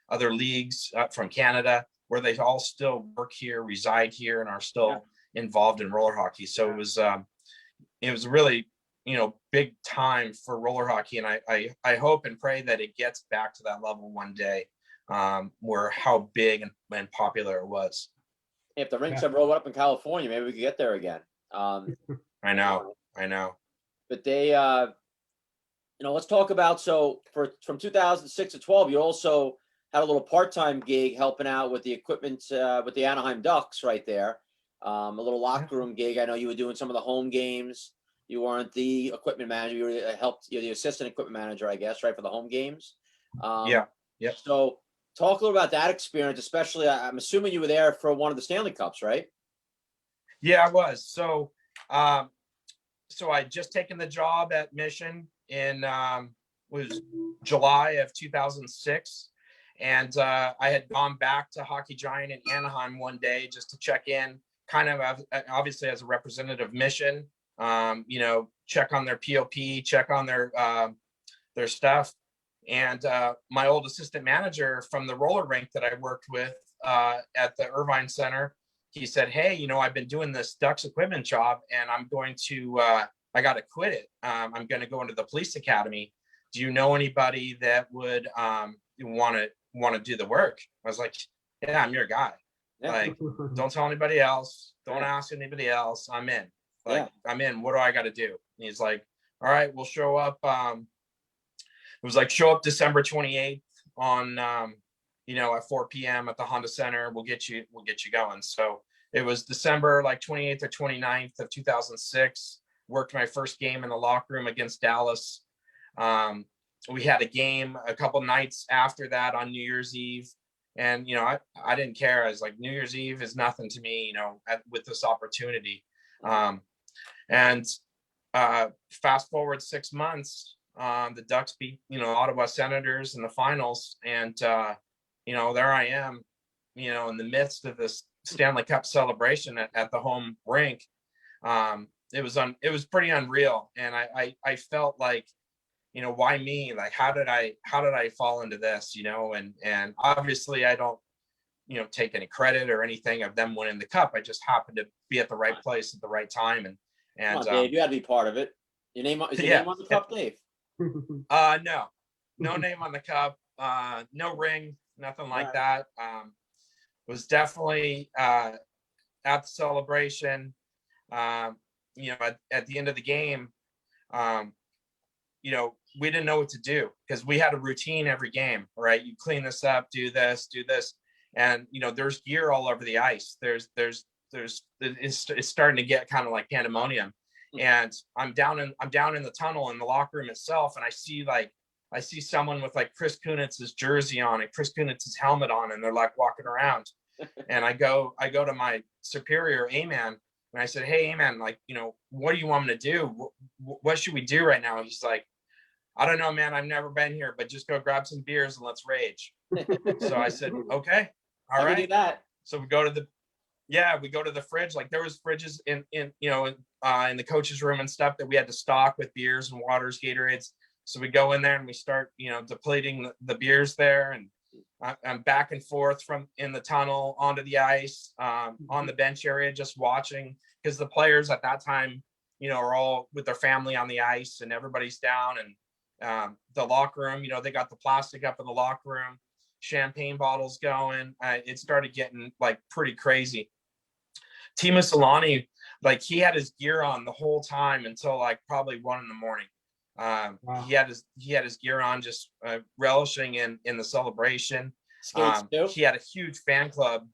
C: other leagues from Canada, where they all still work here, reside here, and are still involved in roller hockey. So it was really, big time for roller hockey. And I hope and pray that it gets back to that level one day, where how big and popular it was.
A: If the rinks have rolled up in California, maybe we could get there again.
C: I know.
A: But they, let's talk about, from 2006 to 12, you also had a little part-time gig helping out with the equipment with the Anaheim Ducks right there. A little locker room gig. I know you were doing some of the home games. You weren't the equipment manager. You were you're the assistant equipment manager, I guess, right, for the home games.
C: Yeah.
A: So talk a little about that experience, especially. I'm assuming you were there for one of the Stanley Cups, right?
C: Yeah, I was. So I'd just taken the job at Mission in was July of 2006, and I had gone back to Hockey Giant in Anaheim one day just to check in, kind of obviously as a representative Mission, check on their POP, check on their stuff. And my old assistant manager from the roller rink that I worked with at the Irvine Center, he said, "Hey, I've been doing this Ducks equipment job, and I'm going to I got to quit it. I'm going to go into the police academy. Do you know anybody that would want to do the work?" I was like, "Yeah, I'm your guy.
A: Yeah.
C: Like, don't tell anybody else. Don't
A: Yeah.
C: ask anybody else. I'm in. Like,
A: Yeah.
C: I'm in. What do I got to do?" And he's like, "All right, we'll show up." It was like, show up December 28th on, at 4 p.m. at the Honda Center. We'll get you going. So it was December like 28th or 29th of 2006. Worked my first game in the locker room against Dallas. We had a game a couple nights after that on New Year's Eve. And, I didn't care. I was like, New Year's Eve is nothing to me, with this opportunity. And fast forward 6 months, the Ducks beat, Ottawa Senators in the finals. And, there I am, in the midst of this Stanley Cup celebration at the home rink. It was pretty unreal. And I felt like, why me? Like, how did I fall into this, and obviously I don't, take any credit or anything of them winning the cup. I just happened to be at the right place at the right time. And
A: Come on, Dave, you had to be part of it. Is your name on the cup, Dave?
C: No name on the cup, no ring, nothing like that. Was definitely at the celebration. At the end of the game, we didn't know what to do because we had a routine every game, right? You clean this up, do this, and there's gear all over the ice. It's starting to get kind of like pandemonium. And I'm down in the tunnel in the locker room itself, and I see someone with like Chris Kunitz's jersey on and Chris Kunitz's helmet on, and they're like walking around. And I go to my superior, A-Man, and I said, "Hey, A-Man, like, what do you want me to do? What should we do right now?" And he's like, "I don't know, man. I've never been here, but just go grab some beers and let's rage." So I said, "Okay, all right."
A: Do that.
C: So we go to the fridge. Like, there was fridges in the coach's room and stuff that we had to stock with beers and waters, Gatorades. So we go in there and we start, depleting the beers there. And I'm back and forth from in the tunnel onto the ice, on the bench area, just watching, because the players at that time, are all with their family on the ice and everybody's down. And the locker room, they got the plastic up in the locker room, champagne bottles going. It started getting like pretty crazy. Timo Solani, like, he had his gear on the whole time until like probably 1 a.m. Wow. He had his gear on, just relishing in the celebration. He had a huge fan club.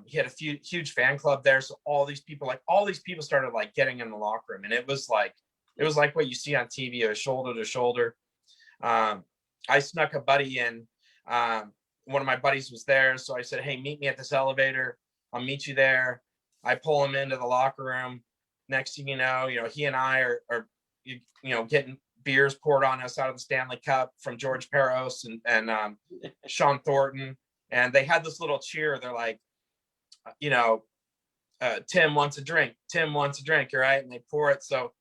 C: He had a huge fan club there. So all these people started like getting in the locker room, and it was like what you see on TV, a shoulder to shoulder. I snuck a buddy in. One of my buddies was there, so I said, "Hey, meet me at this elevator. I'll meet you there." I pull him into the locker room. Next thing you know, he and I are getting beers poured on us out of the Stanley Cup from George Peros and Sean Thornton. And they had this little cheer. They're like, "Tim wants a drink. Tim wants a drink." Right. And they pour it. So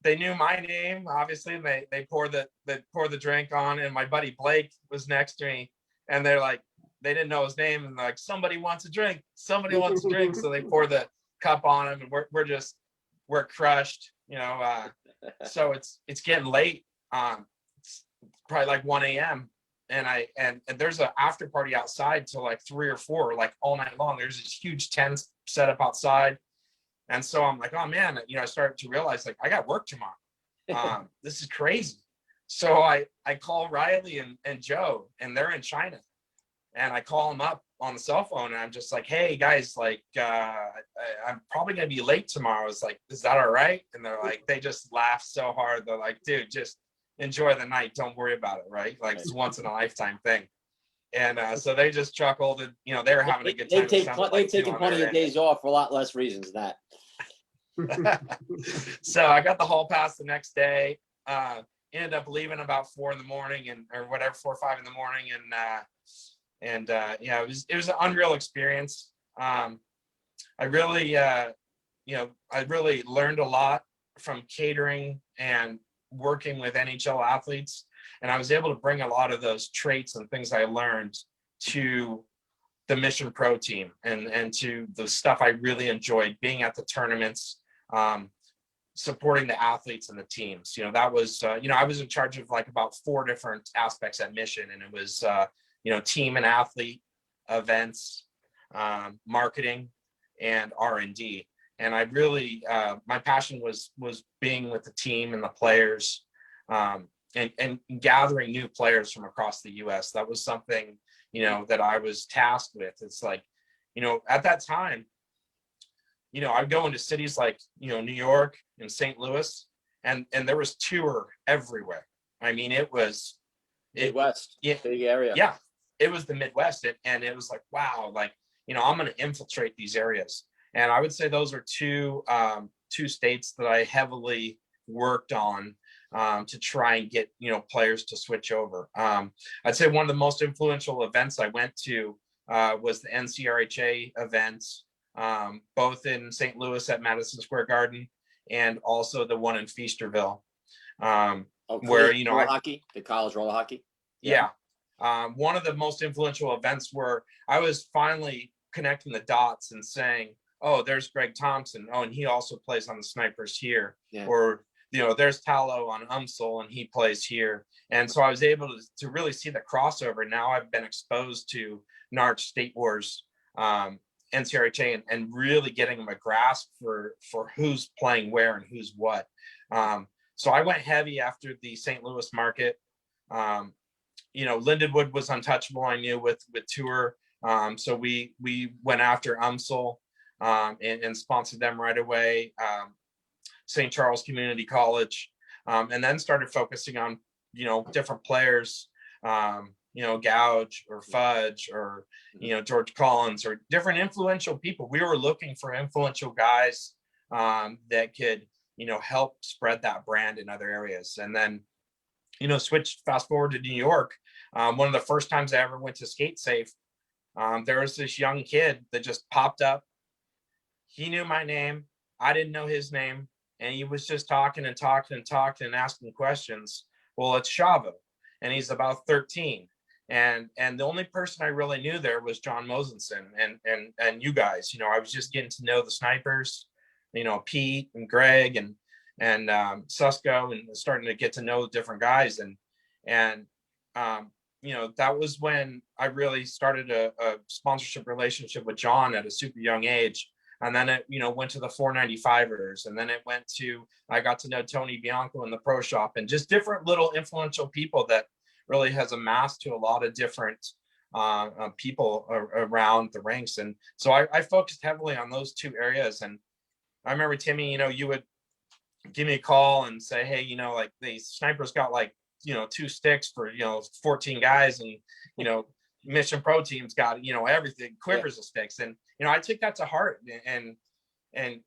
C: they knew my name, obviously. They pour the drink on, and my buddy Blake was next to me, and they're like, they didn't know his name, and they're like, "Somebody wants a drink. Somebody wants a drink." So they pour the cup on them, and we're crushed, so it's getting late. It's probably like 1 a.m. and there's an after party outside till like 3 or 4, like all night long. There's this huge tent set up outside. And so I'm like, oh man, I started to realize like I got work tomorrow. This is crazy. So I call Riley and Joe, and they're in China, and I call them up on the cell phone, and I'm just like, hey guys, like I'm probably gonna be late tomorrow. It's like, is that all right? And they're like, they just laugh so hard. They're like, dude, just enjoy the night. Don't worry about it, right? Like it's once in a lifetime thing. And so they just chuckled, and they were having a good time.
A: They've taken plenty of days off for a lot less reasons than that.
C: So I got the hall pass the next day. Ended up leaving about 4 in the morning, or whatever, 4 or 5 in the morning, and it was an unreal experience. I really learned a lot from catering and working with NHL athletes, and I was able to bring a lot of those traits and things I learned to the Mission Pro team and to the stuff I really enjoyed, being at the tournaments, supporting the athletes and the teams. That was I was in charge of like about 4 different aspects at Mission, and it was team and athlete events, marketing, and R&D. And I really my passion was being with the team and the players, and gathering new players from across the US. That was something that I was tasked with. It's like at that time, I'd go into cities like New York and St. Louis, and there was tour everywhere. I mean, it was
A: Midwest, big area.
C: Yeah, it was the Midwest, and it was like, wow, like I'm going to infiltrate these areas. And I would say those are two states that I heavily worked on to try and get players to switch over. I'd say one of the most influential events I went to was the NCRHA event, both in St. Louis at Madison Square Garden, and also the one in Feasterville, where
A: hockey, the college roller hockey.
C: Yeah. One of the most influential events where I was finally connecting the dots and saying, oh, there's Greg Thompson. Oh, and he also plays on the Snipers here. Yeah. Or, there's Talo on UMSL, and he plays here. And so I was able to really see the crossover. Now I've been exposed to NARC, State Wars, NCRHA, and really getting them a grasp for who's playing where and who's what. So I went heavy after the St. Louis market. Lindenwood was untouchable, I knew, with tour. So we went after UMSL and sponsored them right away. St. Charles Community College, and then started focusing on different players, Gouge or Fudge or George Collins, or different influential people. We were looking for influential guys that could help spread that brand in other areas. And then fast forward to New York. One of the first times I ever went to Skate Safe, there was this young kid that just popped up. He knew my name, I didn't know his name, and he was just talking and asking questions. Well, it's Chavo, and he's about 13. And the only person I really knew there was John Mosenson and you guys. I was just getting to know the Snipers, Pete and Greg and Susko, and starting to get to know different guys. And that was when I really started a sponsorship relationship with John at a super young age. And then it, went to the 495ers, and then it went to, I got to know Tony Bianco in the pro shop, and just different little influential people that really has amassed to a lot of different people around the ranks. And so I focused heavily on those 2 areas. And I remember, Timmy, you would give me a call and say, hey, like the Snipers got like, 2 sticks for, 14 guys, and, Mission Pro teams got, everything, quivers of sticks. And, I took that to heart, and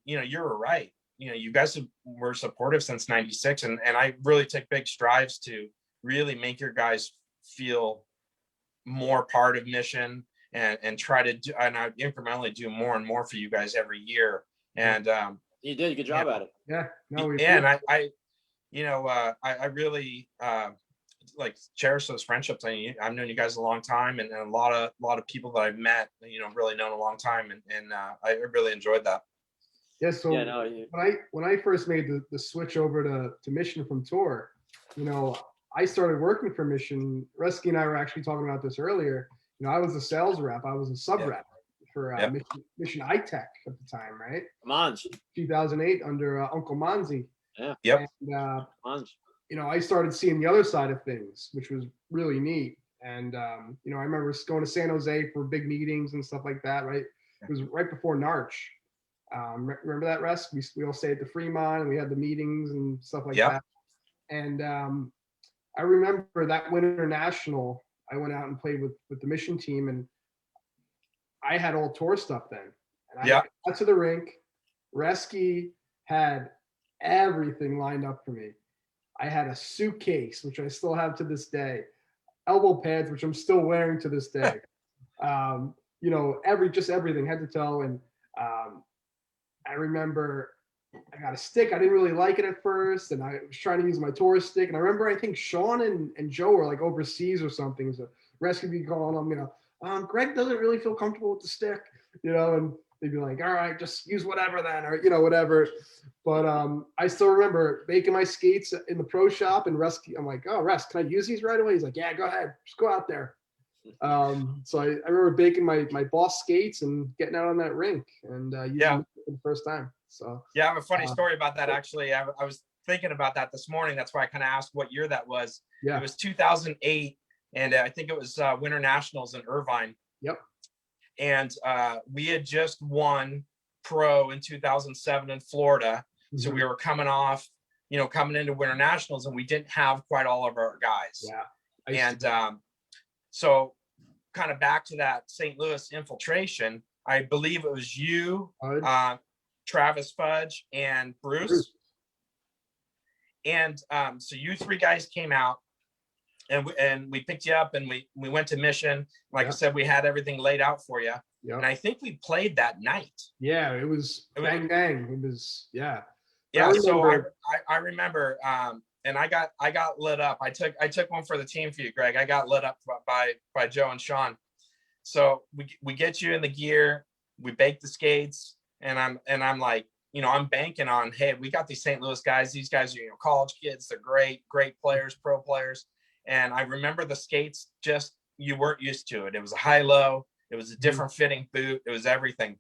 C: you were right. You guys were supportive since '96, and I really took big strides to really make your guys feel more part of Mission, and try to do, and I incrementally do more and more for you guys every year. And
A: you did a good job at it.
B: Yeah. No,
C: and I really like cherish those friendships. I've known you guys a long time, and a lot of people that I've met, really known a long time, and I really enjoyed that.
B: Yeah, so
A: Yeah, no, you,
B: when I first made the switch over to Mission from Tour, you know, I started working for Mission. Reskey and I were actually talking about this earlier. You know, I was a sales rep. I was a sub rep for
C: Yep.
B: Mission iTech at the time, right?
A: come on.
B: 2008 under Uncle Monzi.
A: Yeah.
C: Yep.
B: And
A: Come on.
B: you know, I started seeing the other side of things, which was really neat. And you know, I remember going to San Jose for big meetings and stuff like that. Right, it was right before Narch. Remember that, Russ? We all stayed at the Fremont and we had the meetings and stuff like
C: Yep.
B: that. And I remember that Winter National, I went out and played with the Mission team, and I had all tour stuff then. And I got to the rink. Reskey had everything lined up for me. I had a suitcase, which I still have to this day, elbow pads, which I'm still wearing to this day. You know, everything head to toe. And I remember I got a stick. I didn't really like it at first, and I was trying to use my tour stick. And I remember, I think Sean and Joe were like overseas or something. So Reskey be calling them, you know, Greg doesn't really feel comfortable with the stick, you know, and they'd be like, all right, just use whatever then, or, you know, whatever. But I still remember making my skates in the pro shop, and Reskey, I'm like, oh, Resk, can I use these right away? He's like, yeah, go ahead, just go out there. So I remember baking my boss skates and getting out on that rink and using them for the first time. So
C: yeah, I have a funny story about that. Actually, I was thinking about that this morning. That's why I kind of asked what year that was.
B: Yeah.
C: It was 2008, and I think it was Winter Nationals in Irvine.
B: Yep.
C: And we had just won pro in 2007 in Florida. Mm-hmm. So we were coming off, you know, coming into Winter Nationals, and we didn't have quite all of our guys.
B: Yeah.
C: And so kind of back to that St. Louis infiltration, I believe it was you, Travis Fudge, and Bruce. And so you three guys came out, and we picked you up, and we went to Mission. Like I said, we had everything laid out for you. Yep. And I think we played that night.
B: Yeah, it was bang bang. It was
C: yeah. So I remember, and I got lit up. I took one for the team for you, Greg. I got lit up by Joe and Sean. So we get you in the gear, we bake the skates, and I'm like, you know, I'm banking on, hey, we got these St. Louis guys. These guys are, you know, college kids. They're great players, pro players. And I remember the skates, just, you weren't used to it. It was a high-low. It was a different fitting boot. It was everything.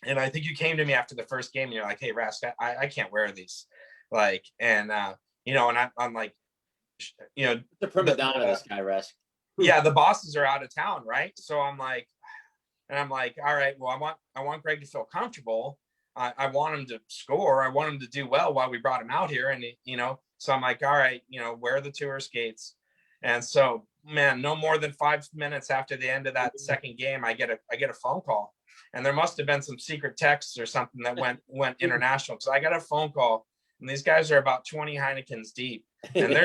C: And I think you came to me after the first game, and you're like, hey, Rask, I can't wear these. Like, and, you know, and I'm like, you know.
A: The prima donna, this guy, Rask.
C: Yeah, the bosses are out of town, right? So I'm like, all right, well, I want Greg to feel comfortable. I want him to score. I want him to do well while we brought him out here. And, you know, so I'm like, all right, you know, wear the tour skates. And so, man, no more than 5 minutes after the end of that second game, I get a phone call, and there must have been some secret texts or something that went international. So I got a phone call, and these guys are about 20 Heinekens deep, and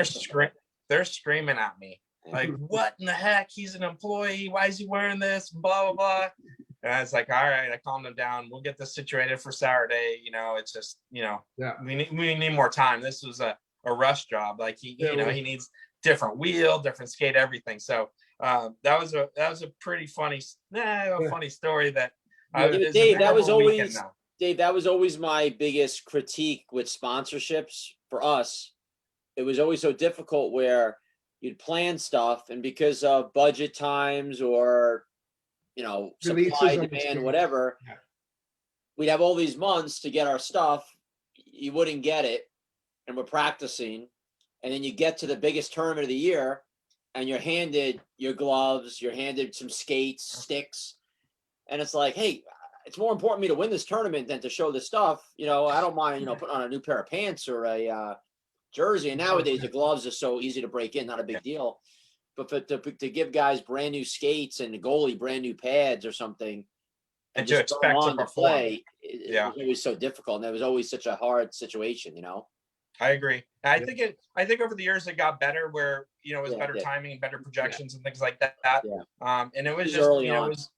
C: they're screaming at me like, what in the heck? He's an employee. Why is he wearing this? Blah, blah, blah. And I was like, all right, I calmed them down. We'll get this situated for Saturday. You know, it's just, you know, we need more time. This was a rush job. Like he needs different wheel, different skate, everything. So that was a pretty funny, funny story that
A: Dave, that was always my biggest critique with sponsorships for us. It was always so difficult where you'd plan stuff, and because of budget times or, you know, supply, demand, whatever, we'd have all these months to get our stuff. You wouldn't get it, and we're practicing. And then you get to the biggest tournament of the year, and you're handed your gloves, you're handed some skates, sticks. And it's like, hey, it's more important to me to win this tournament than to show this stuff. You know, I don't mind, you know, putting on a new pair of pants or a jersey. And nowadays the gloves are so easy to break in, not a big deal. But to give guys brand new skates and the goalie brand new pads or something, and
C: to
A: just
C: expect
A: on
C: to
A: to play, it was always so difficult. And it was always such a hard situation, you know.
C: I agree. I think over the years it got better, where, you know, it was better timing, better projections, and things like that. Yeah. And it was just,
A: early
C: you know,
A: on.
C: it was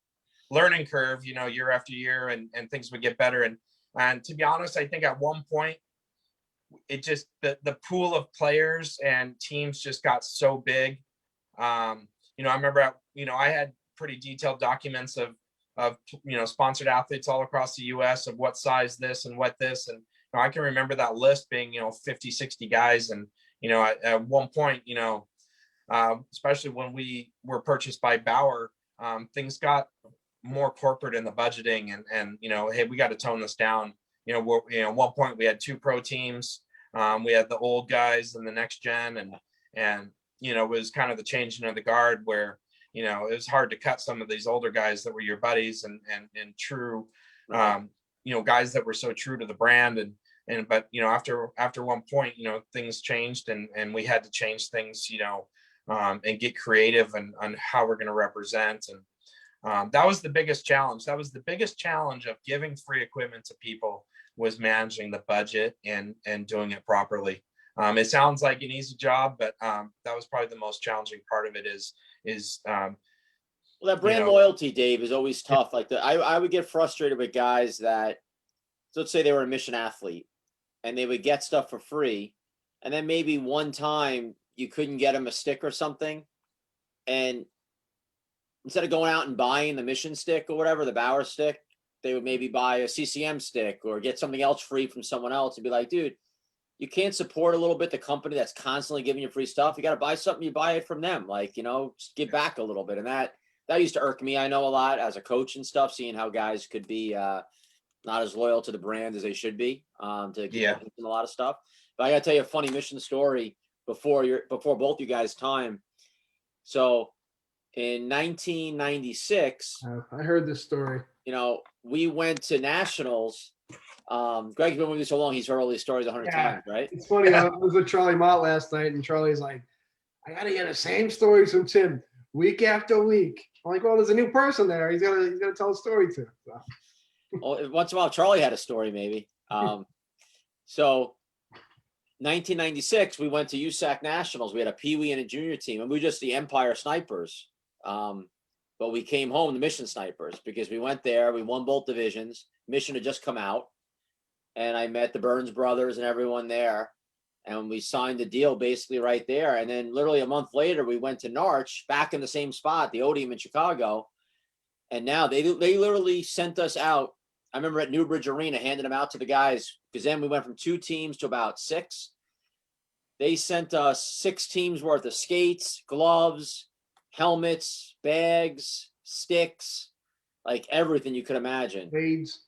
C: learning curve, you know, year after year, and things would get better. And to be honest, I think at one point it just, the pool of players and teams just got so big. You know, I remember, you know, I had pretty detailed documents of sponsored athletes all across the US of what size this and what this. And I can remember that list being, 50, 60 guys. And, at one point, especially when we were purchased by Bauer, things got more corporate in the budgeting and hey, we got to tone this down. At one point we had 2 pro teams. We had the old guys and the next gen and it was kind of the changing of the guard where, it was hard to cut some of these older guys that were your buddies and true, guys that were so true to the brand. But after one point, things changed and we had to change things, and get creative on how we're going to represent. And that was the biggest challenge. That was the biggest challenge of giving free equipment to people, was managing the budget and doing it properly. It sounds like an easy job, but that was probably the most challenging part of it is
A: well, that brand loyalty, Dave, is always tough. Like I would get frustrated with guys that, let's say they were a mission athlete and they would get stuff for free. And then maybe one time you couldn't get them a stick or something. And instead of going out and buying the mission stick or whatever, the Bauer stick, they would maybe buy a CCM stick or get something else free from someone else and be like, dude, you can't support a little bit the company that's constantly giving you free stuff. You got to buy something, you buy it from them. Like, just give back a little bit. And that used to irk me, I know, a lot as a coach and stuff, seeing how guys could be not as loyal to the brand as they should be, to get in a lot of stuff. But I got to tell you a funny mission story before both you guys' time. So in 1996,
B: I heard this story.
A: We went to Nationals. Greg's been with me so long, he's heard all these stories 100 times, right?
B: It's funny. I was with Charlie Mott last night, and Charlie's like, I got to hear the same stories from Tim week after week. I'm like, well, there's a new person there. He's gotta tell a story to. So.
A: Well, once in a while, Charlie had a story, maybe. So 1996, we went to Usac Nationals. We had a peewee and a junior team, and we were just the Empire Snipers. But we came home the Mission Snipers because we went there. We won both divisions. Mission had just come out, and I met the Burns brothers and everyone there, and we signed the deal basically right there. And then literally a month later, we went to Narch, back in the same spot, the Odeum in Chicago. And now they literally sent us out. I remember at Newbridge Arena handing them out to the guys, because then we went from 2 teams to about 6. They sent us 6 teams worth of skates, gloves, helmets, bags, sticks, like everything you could imagine.
B: Blades.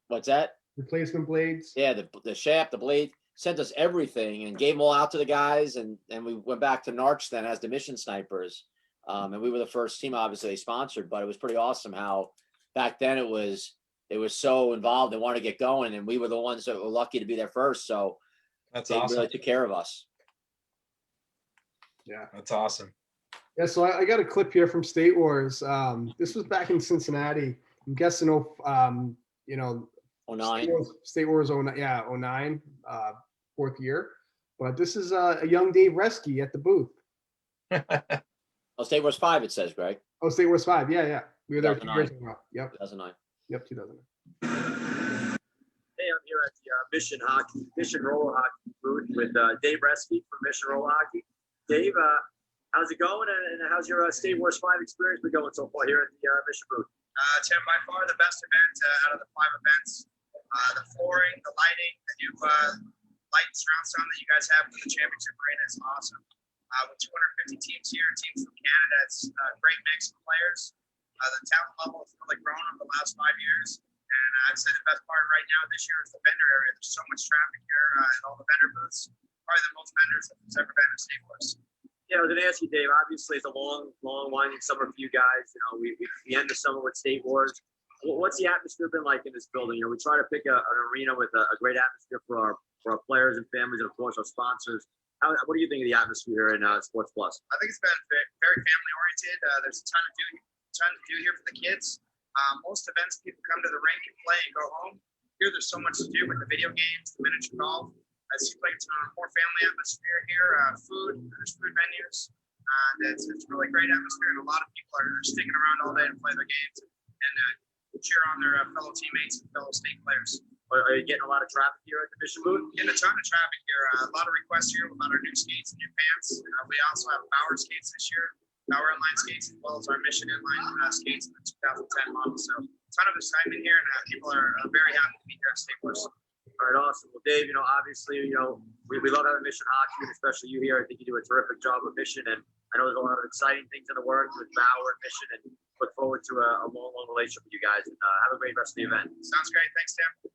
A: What's that?
B: Replacement blades.
A: Yeah, the shaft, the blade. Sent us everything and gave them all out to the guys. And we went back to Narch then as the Mission Snipers. And we were the first team, obviously, they sponsored, but it was pretty awesome how back then it was so involved and wanted to get going. And we were the ones that were lucky to be there first. So
C: that's
A: they
C: awesome.
A: really took care of us.
B: Yeah,
C: that's awesome.
B: Yeah, so I got a clip here from State Wars. This was back in Cincinnati. I'm guessing, 09. State Wars 09, 4th year. But this is a young Dave Reskey at the booth.
A: Oh, State Wars 5, it says, Greg.
B: Oh, State Wars 5. Yeah. We were there 2 years
A: 2009.
B: ago. Yep.
A: 2009.
B: Yep, 2009.
D: Hey, I'm here at the Mission Roller Hockey booth with Dave Reskey from Mission Roller Hockey. Dave, how's it going? And how's your State Wars 5 experience been going so far here at the Mission booth?
E: Tim, by far the best event out of the 5 events. The flooring, the lighting, the new light and surround sound that you guys have for the championship arena is awesome. With 250 teams here, teams from Canada, it's a great mix of players. The talent level has really grown over the last 5 years. And I'd say the best part right now this year is the vendor area. There's so much traffic here at all the vendor booths. Probably the most vendors that there's ever been at State Wars.
D: Yeah, I was going to ask you, Dave, obviously it's a long, winding summer for you guys. We end the summer with State Wars. What's the atmosphere been like in this building? We try to pick an arena with a great atmosphere for our players and families and, of course, our sponsors. What do you think of the atmosphere in Sports Plus?
E: I think it's been very family oriented. There's a ton to do here for the kids. Most events, people come to the rink and play and go home. Here, there's so much to do with the video games, the miniature golf. It seems like it's a more family atmosphere here. There's food menus. It's a really great atmosphere, and a lot of people are sticking around all day to play their games and cheer on their fellow teammates and fellow state players.
D: Are you getting a lot of traffic here at the Mission booth?
E: Getting a ton of traffic here. A lot of requests here about our new skates and new pants. We also have Bauer skates this year. Bauer inline skates as well as our Mission inline skates in the 2010 model. So a ton of excitement here, and people are very happy to be here at State Wars.
D: All right, awesome. Well, Dave, obviously, we love having Mission Hockey, and especially you here. I think you do a terrific job with Mission, and I know there's a lot of exciting things in the works with Bauer and Mission, and look forward to a long, long relationship with you guys. And have a great rest of the event.
E: Sounds great. Thanks, Tim.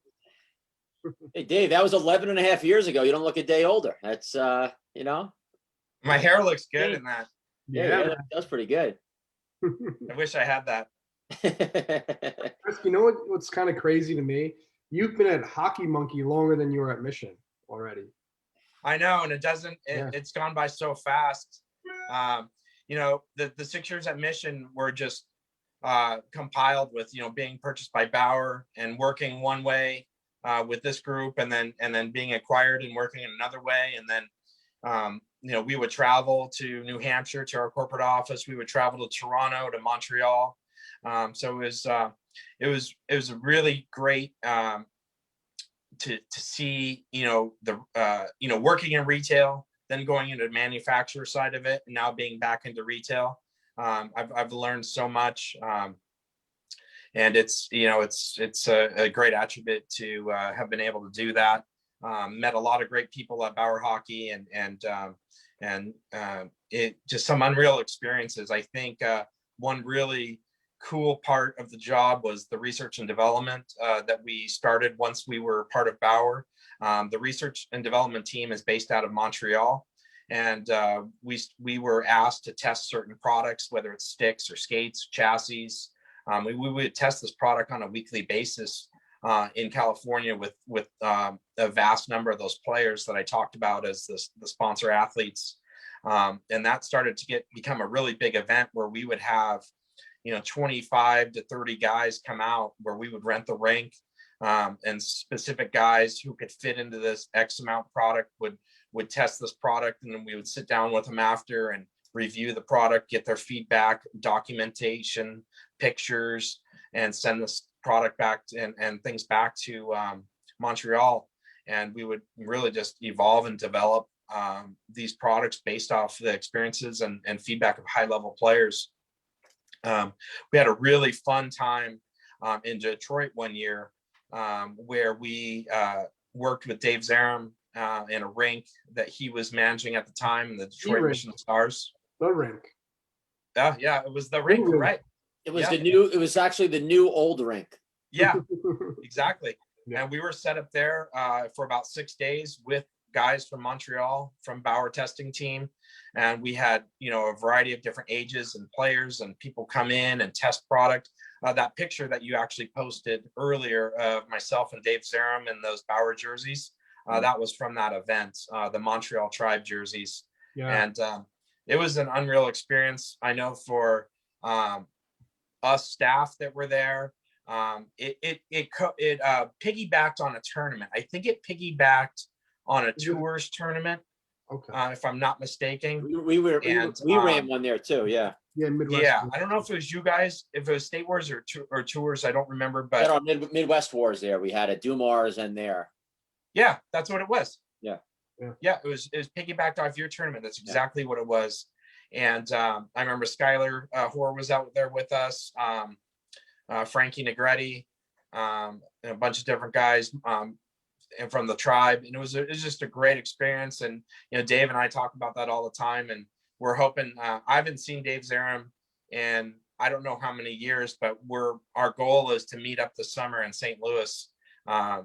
A: Hey, Dave, that was 11 and a half years ago. You don't look a day older. That's,
C: My hair looks good in that.
A: yeah, that's pretty good.
C: I wish I had that.
B: You know what's kind of crazy to me? You've been at Hockey Monkey longer than you were at Mission already.
C: I know, and
B: Yeah.
C: it's gone by so fast. The 6 years at Mission were just compiled with, being purchased by Bauer and working one way with this group, and then being acquired and working in another way. And then, we would travel to New Hampshire to our corporate office. We would travel to Toronto, to Montreal. So it was really great to see, working in retail, then going into the manufacturer side of it, and now being back into retail. I've learned so much, and it's a great attribute to have been able to do that. Met a lot of great people at Bauer Hockey, and it just some unreal experiences. I think one really cool part of the job was the research and development that we started once we were part of Bauer. The research and development team is based out of Montreal, and we were asked to test certain products, whether it's sticks or skates, chassis. We would test this product on a weekly basis in California with a vast number of those players that I talked about as the sponsor athletes. And that started to become a really big event where we would have 25 to 30 guys come out, where we would rent the rink, and specific guys who could fit into this X amount product would test this product, and then we would sit down with them after and review the product, get their feedback, documentation, pictures, and send this product back and things back to Montreal. And we would really just evolve and develop these products based off the experiences and feedback of high level players. We had a really fun time in Detroit one year, where we worked with Dave Zarum in a rink that he was managing at the time, the Detroit Mission Stars.
B: The rink.
C: Yeah, it was the rink, right?
A: It was it was actually the new old rink.
C: Yeah, exactly.
B: Yeah.
C: And we were set up there for about 6 days with guys from Montreal, from Bauer testing team. And we had, a variety of different ages and players, and people come in and test product. That picture that you actually posted earlier of myself and Dave Zarum in those Bauer jerseys, that was from that event, the Montreal Tribe jerseys.
B: Yeah.
C: And it was an unreal experience. I know for us staff that were there, it piggybacked on a tournament. I think it piggybacked on a tours tournament.
B: Okay.
C: If I'm not mistaken.
A: We ran one there too. Yeah.
B: Yeah. Midwest.
C: Yeah, I don't know if it was you guys, if it was State Wars or tours. I don't remember,
A: We had
C: but
A: our Midwest Wars there. We had a Dumars and there.
C: yeah, that's what it was.
A: Yeah.
C: Yeah, it was piggybacked off your tournament. That's exactly what it was. And I remember Skylar Hoare was out there with us, Frankie Negretti, and a bunch of different guys, and from the tribe. And it was just a great experience. And Dave and I talk about that all the time. And we're hoping. I haven't seen Dave Zarum in I don't know how many years, but our goal is to meet up this summer in St. Louis.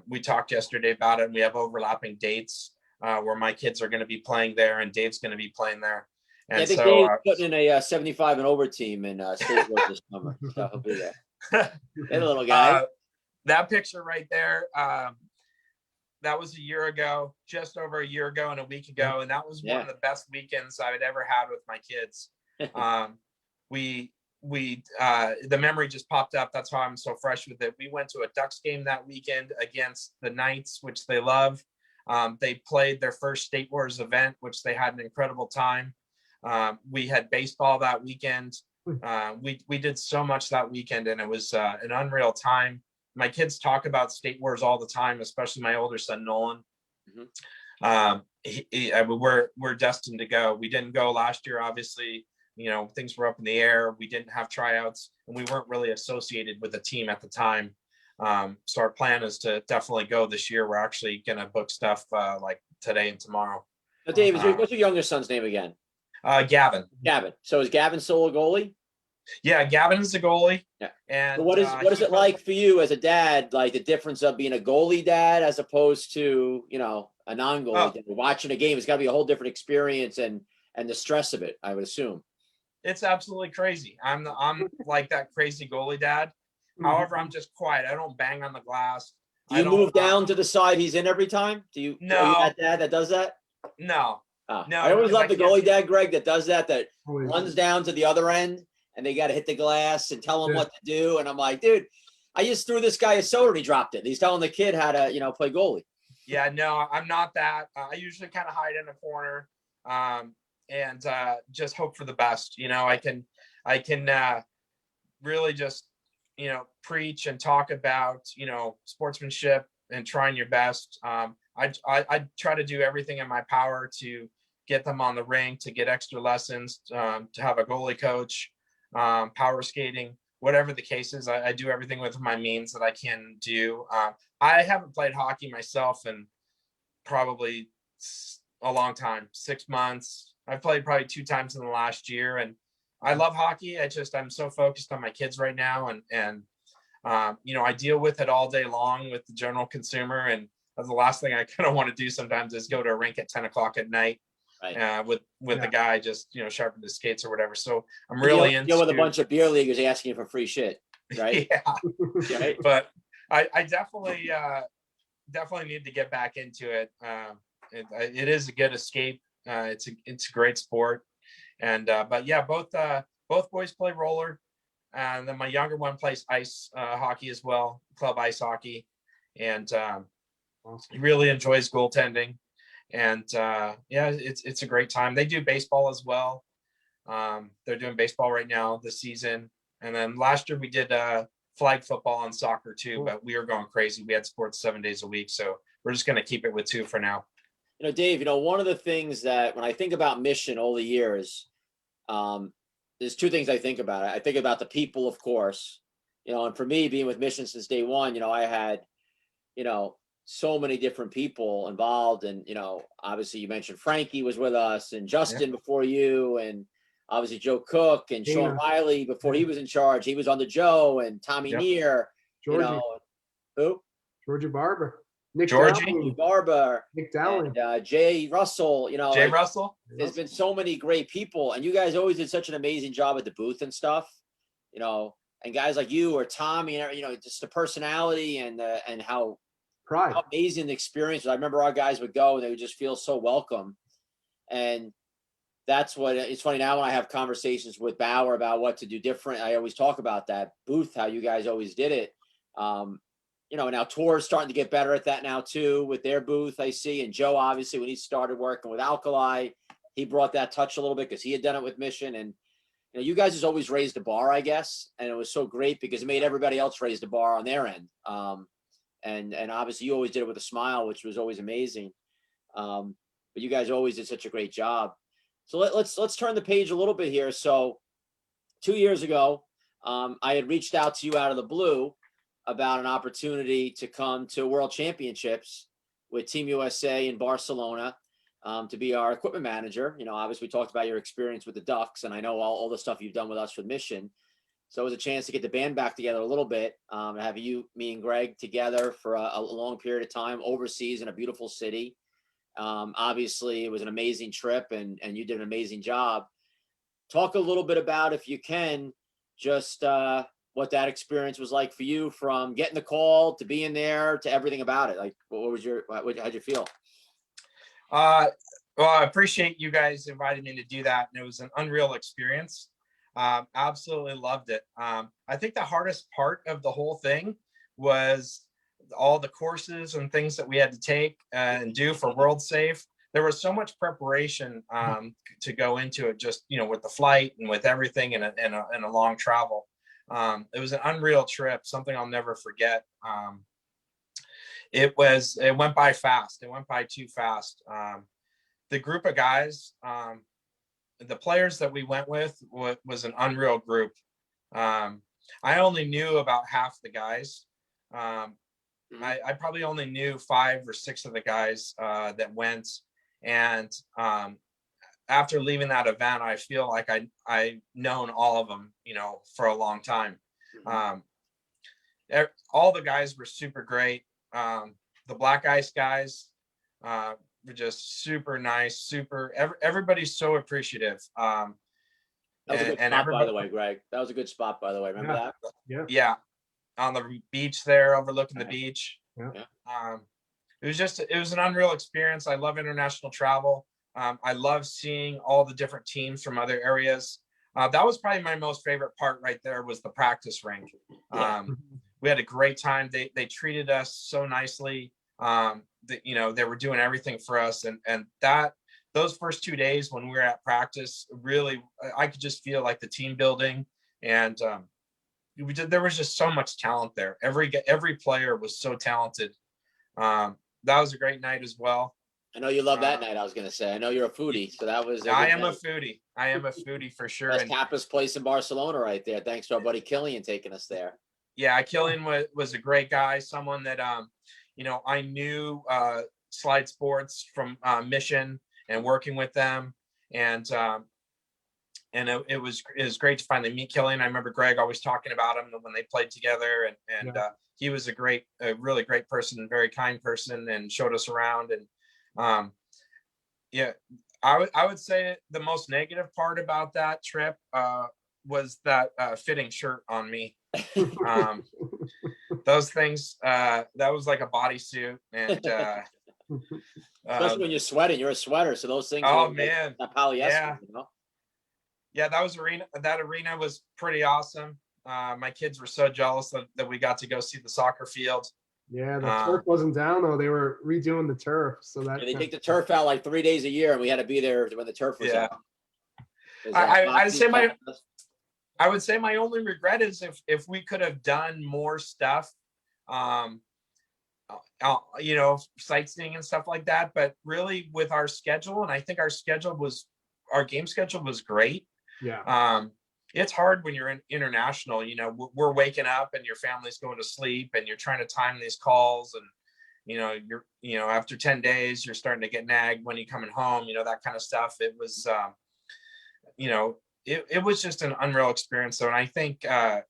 C: We talked yesterday about it, and we have overlapping dates where my kids are going to be playing there and Dave's going to be playing there. And
A: I think
C: so
A: Dave's putting in a 75 and over team in State Wars this summer. So he'll be there. Hey, little guy.
C: That picture right there, that was a year ago, just over a year ago and a week ago. And that was one of the best weekends I'd ever had with my kids. The memory just popped up. That's why I'm so fresh with it. We went to a Ducks game that weekend against the Knights, which they love. They played their first State Wars event, which they had an incredible time. We had baseball that weekend. We did so much that weekend, and it was an unreal time. My kids talk about State Wars all the time, especially my older son, Nolan.
A: Mm-hmm.
C: We're destined to go. We didn't go last year, obviously. things were up in the air. We didn't have tryouts, and we weren't really associated with the team at the time. So our plan is to definitely go this year. We're actually going to book stuff like today and tomorrow.
A: Now, Dave, what's your youngest son's name again?
C: Gavin.
A: Gavin. So is Gavin still a goalie?
C: Yeah, Gavin is the goalie.
A: Yeah.
C: And
A: So what is it like for you as a dad, like the difference of being a goalie dad as opposed to, a non-goalie dad? Watching a game, it's got to be a whole different experience and the stress of it, I would assume.
C: It's absolutely crazy. I'm like that crazy goalie dad. However, I'm just quiet. I don't bang on the glass.
A: Do you move down to the side he's in every time?
C: No.
A: Are you that dad that does that?
C: No.
A: No. I always love the goalie dad, Greg, that does that runs down to the other end and they got to hit the glass and tell him what to do. And I'm like, dude, I just threw this guy a soda and he dropped it. He's telling the kid how to, play goalie.
C: Yeah, no, I'm not that. I usually kind of hide in a corner and just hope for the best. I can really just, preach and talk about, sportsmanship and trying your best. I try to do everything in my power to get them on the rink, to get extra lessons, to have a goalie coach, power skating, whatever the case is. I do everything with my means that I can do. I haven't played hockey myself in probably a long time, 6 months. I've played probably 2 times in the last year, and I love hockey. I'm so focused on my kids right now, and I deal with it all day long with the general consumer, and that's the last thing I kind of want to do sometimes is go to a rink at 10 o'clock at night. Right. With the guy just sharpen his skates or whatever. So I'm really into
A: with a bunch of beer leaguers asking you for free shit, right?
C: Yeah. Right? But I definitely need to get back into it. It is a good escape. It's a great sport, and but yeah, both boys play roller, and then my younger one plays ice hockey as well, club ice hockey, and he really enjoys goaltending. And it's a great time. They do baseball as well. They're doing baseball right now this season. And then last year we did flag football and soccer too, but we were going crazy. We had sports 7 days a week. So we're just going to keep it with 2 for now.
A: Dave, one of the things that when I think about Mission all the years, there's 2 things I think about. I think about the people, of course, and for me being with Mission since day one, I had, so many different people involved. And, obviously you mentioned Frankie was with us and Justin before you, and obviously Joe Cook and Sean Riley before he was in charge. He was on the Joe and Tommy Neer,
B: Georgie.
A: Who?
B: Georgie Barber.
A: Nick Barber.
B: Nick Dowling.
A: And, Jay Russell,
C: Jay Russell.
A: There's been so many great people, and you guys always did such an amazing job at the booth and stuff, and guys like you or Tommy, just the personality and how amazing the experience was. I remember our guys would go and they would just feel so welcome. And that's what it's funny now when I have conversations with Bauer about what to do different. I always talk about that booth, how you guys always did it. Now Tor's starting to get better at that now too with their booth, I see. And Joe, obviously, when he started working with Alkali, he brought that touch a little bit because he had done it with Mission. And you guys just always raised the bar, I guess. And it was so great because it made everybody else raise the bar on their end. And obviously you always did it with a smile, which was always amazing. But you guys always did such a great job. So let's turn the page a little bit here. So 2 years ago, I had reached out to you out of the blue about an opportunity to come to World Championships with Team USA in Barcelona to be our equipment manager. Obviously we talked about your experience with the Ducks, and I know all the stuff you've done with us with Mission. So it was a chance to get the band back together a little bit, and have me and Greg together for a long period of time overseas in a beautiful city. Obviously, it was an amazing trip, and you did an amazing job. Talk a little bit about, if you can, just what that experience was like for you, from getting the call to being there to everything about it. Like, how'd you feel?
C: Well, I appreciate you guys inviting me to do that, and it was an unreal experience. Absolutely loved it. I think the hardest part of the whole thing was all the courses and things that we had to take and do for World Safe. There was so much preparation to go into it, just with the flight and with everything and a long travel. It was an unreal trip, something I'll never forget. It went by fast. It went by too fast. The group of guys, the players that we went with was an unreal group. I only knew about half the guys. I probably only knew 5 or 6 of the guys that went. And after leaving that event, I feel like I known all of them, for a long time. All the guys were super great. The Black Ice guys were just super nice, everybody's so appreciative.
A: That was a good spot, by the way, Greg. That was a good spot, by the way. Remember that?
C: Yeah. On the beach there, overlooking the beach.
B: Yeah.
C: It was an unreal experience. I love international travel. I love seeing all the different teams from other areas. That was probably my most favorite part right there, was the practice rink. We had a great time. They treated us so nicely. They were doing everything for us. And those first 2 days when we were at practice, really, I could just feel like the team building. And there was just so much talent there. Every player was so talented. That was a great night as well.
A: I know you love that night. I was going to say, I know you're a foodie, so that was.
C: I am a foodie for sure.
A: Best tapas place in Barcelona, right there. Thanks to our buddy Killian taking us there.
C: Yeah, Killian was a great guy. Someone that I knew Slide Sports from Mission and working with them, and it was great to finally meet Killian. I remember Greg always talking about him when they played together, and he was a really great person, very kind person, and showed us around. And I would say the most negative part about that trip was that fitting shirt on me. Those things, that was like a bodysuit, and
A: especially when you're sweating, you're a sweater, so those things.
C: Oh man,
A: that polyester,
C: yeah, that arena was pretty awesome. My kids were so jealous that we got to go see the soccer field.
B: Yeah, the turf wasn't down though. They were redoing the turf, so that
A: they take the turf out like 3 days a year, and we had to be there when the turf was out.
C: I would say my only regret is if we could have done more stuff, sightseeing and stuff like that. But really, with our schedule, and I think our game schedule was great.
B: Yeah.
C: It's hard when you're international. We're waking up and your family's going to sleep, and you're trying to time these calls, and you're after 10 days you're starting to get nagged when you're coming home. That kind of stuff. It was it was just an unreal experience. So, and I think I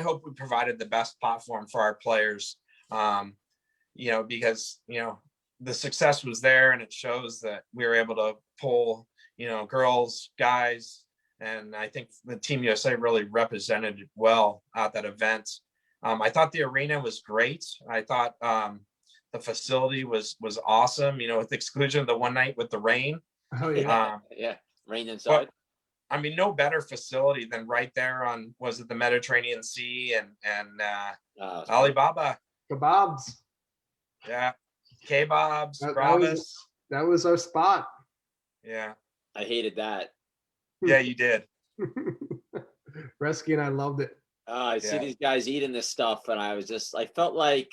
C: hope we provided the best platform for our players, because the success was there, and it shows that we were able to pull girls, guys, and I think the Team USA really represented it well at that event. I thought the arena was great. I thought the facility was awesome. With the exclusion of the one night with the rain.
B: Oh yeah.
A: Rain inside.
C: But, no better facility than right there on, was it the Mediterranean Sea and Alibaba
B: Kebabs.
C: Yeah, kebabs,
B: that was our spot.
C: Yeah,
A: I hated that.
C: Yeah, you did.
B: Reskey and I loved it.
A: I see these guys eating this stuff, and I felt like